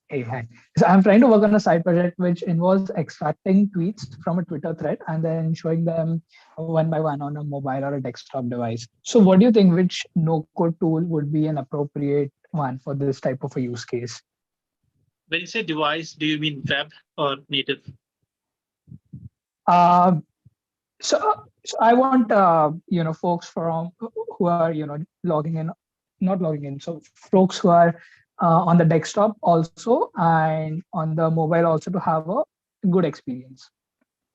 Hey, hi. So I'm trying to work on a side project which involves extracting tweets from a Twitter thread and then showing them one by one on a mobile or a desktop device. So what do you think, which no-code tool would be an appropriate one for this type of a use case? When you say device, do you mean web or native? So I want folks from who are logging in, not logging in. So folks who are on the desktop also and on the mobile also to have a good experience.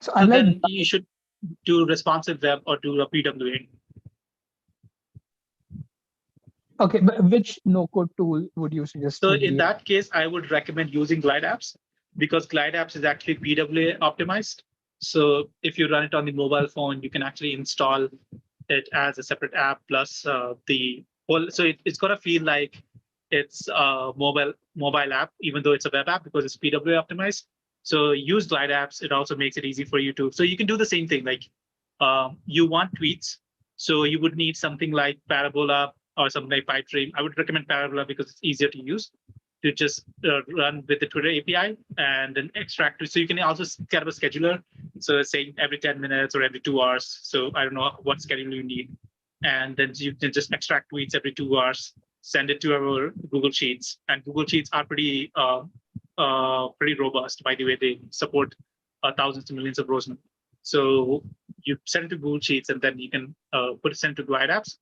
So then you should do responsive web or do a PWA. Okay, but which no-code tool would you suggest? So in that case, I would recommend using Glide Apps, because Glide Apps is actually PWA optimized. So if you run it on the mobile phone, you can actually install it as a separate app plus the whole. So it's gonna feel like it's a mobile app, even though it's a web app, because it's PWA optimized. So use Glide Apps. It also makes it easy for you to. So you can do the same thing. Like you want tweets, so you would need something like Parabola or something like Pipedream. I would recommend Parabola because it's easier to use. To just run with the Twitter API and then extract it. So you can also set up a scheduler. So saying every 10 minutes or every 2 hours. So I don't know what schedule you need. And then you can just extract tweets every 2 hours, send it to our Google Sheets. And Google Sheets are pretty robust. By the way, they support thousands to millions of rows now. So you send it to Google Sheets, and then you can send it to Glide Apps.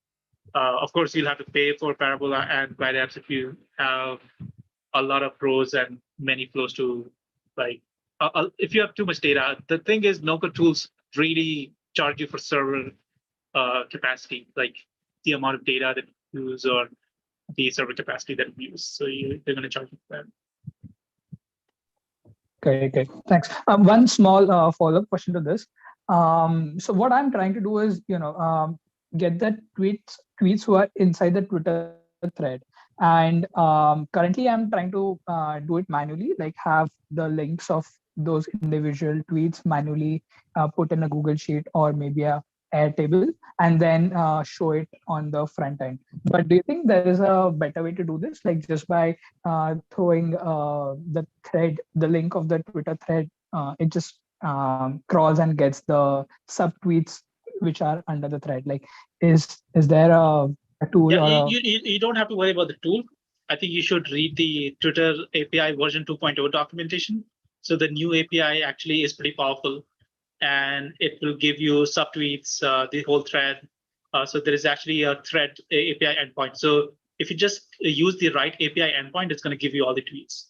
Of course, you'll have to pay for Parabola and Glide Apps if you have a lot of rows and many flows to, like, if you have too much data. The thing is, no-code tools really charge you for server capacity, like the amount of data that you use or the server capacity that you use. So they're going to charge you for that. Okay, thanks. One small follow-up question to this. So what I'm trying to do is, get the tweets who are inside the Twitter thread. And currently I'm trying to do it manually, like have the links of those individual tweets manually put in a Google Sheet or maybe a Airtable, and then show it on the front end. But do you think there is a better way to do this, like just by throwing the link of the Twitter thread, it just crawls and gets the subtweets which are under the thread? Like, is there a tool? Yeah, you don't have to worry about the tool. I think you should read the Twitter API version 2.0 documentation. So the new API actually is pretty powerful, and it will give you subtweets, the whole thread. So there is actually a thread API endpoint. So if you just use the right API endpoint, it's going to give you all the tweets.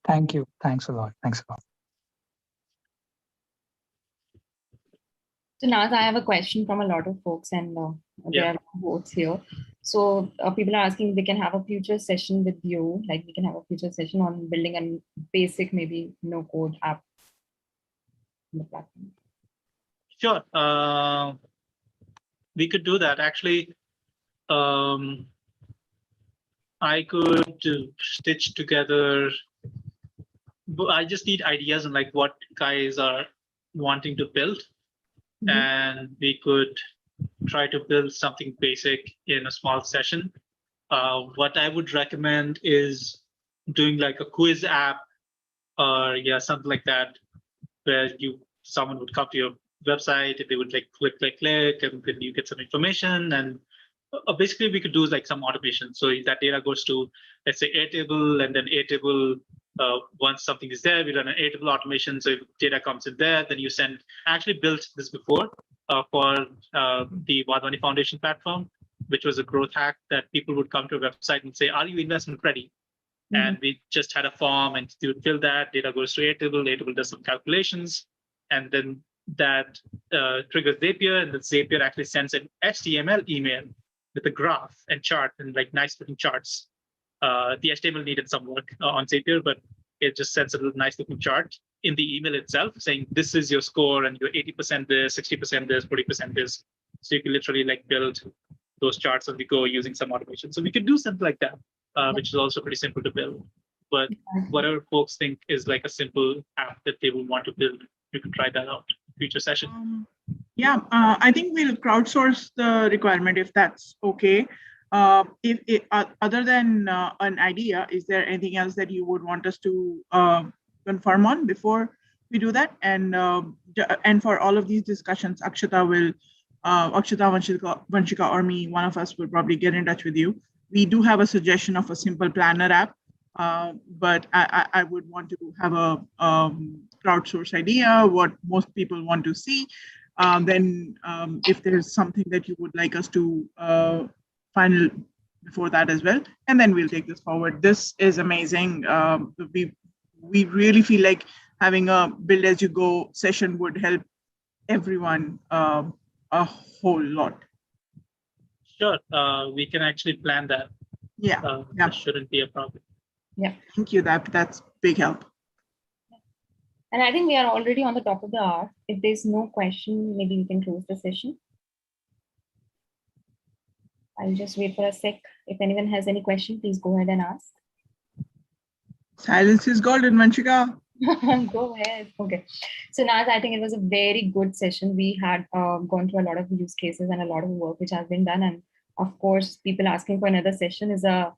Thank you. Thanks a lot. So now I have a question from a lot of folks, and there are votes here. So people are asking if they can have a future session with you, like we can have a future session on building a basic, maybe no-code app on the platform. Sure. we could do that. Actually, I could stitch together. But I just need ideas on like what guys are wanting to build, and we could try to build something basic in a small session. What I would recommend is doing like a quiz app or something like that, where someone would come to your website and they would like click, and then you get some information. And basically we could do like some automation. So that data goes to, let's say, Airtable, and then Airtable, once something is there, we run an Airtable automation. So if data comes in there, then you send. I actually built this before for the Wadhwani Foundation platform, which was a growth hack that people would come to a website and say, are you investment ready? And we just had a form, and you would fill that. Data goes to Airtable. Airtable does some calculations, and then that triggers Zapier, and then Zapier actually sends an HTML email with a graph and chart and like nice looking charts. The HTML needed some work on Zapier, but it just sends a little nice looking chart in the email itself saying this is your score and you're 80% this, 60% this, 40% this. So you can literally like build those charts on the go using some automation. So we could do something like that, which is also pretty simple to build. But whatever folks think is like a simple app that they will want to build, you can try that out future session. I think we'll crowdsource the requirement if that's okay. If other than an idea, is there anything else that you would want us to confirm on before we do that? And for all of these discussions, Akshita, Vanshika, or me, one of us will probably get in touch with you. We do have a suggestion of a simple planner app, but I would want to have a crowdsource idea, what most people want to see. Then if there's something that you would like us to final before that as well, and then we'll take this forward. This is amazing. We really feel like having a build as you go session would help everyone a whole lot. Sure, we can actually plan that. That shouldn't be a problem. Yeah. Thank you. That's big help. And I think we are already on the top of the hour. If there's no question, maybe we can close the session. I'll just wait for a sec. If anyone has any question, please go ahead and ask. Silence is golden, Vanshika. Go ahead. Okay. So Naz, I think it was a very good session. We had gone through a lot of use cases and a lot of work which has been done. And of course, people asking for another session is a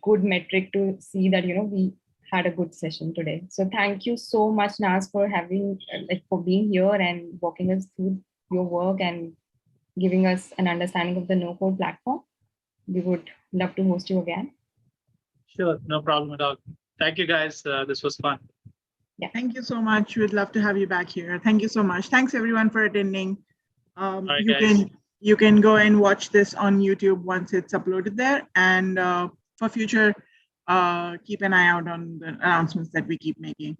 good metric to see that, we had a good session today. So thank you so much, Naz, for having, for being here and walking us through your work and giving us an understanding of the no-code platform. We would love to host you again. Sure, no problem at all. Thank you, guys. This was fun. Yeah. Thank you so much. We'd love to have you back here. Thank you so much. Thanks everyone for attending. You can go and watch this on YouTube once it's uploaded there. And for future, keep an eye out on the announcements that we keep making.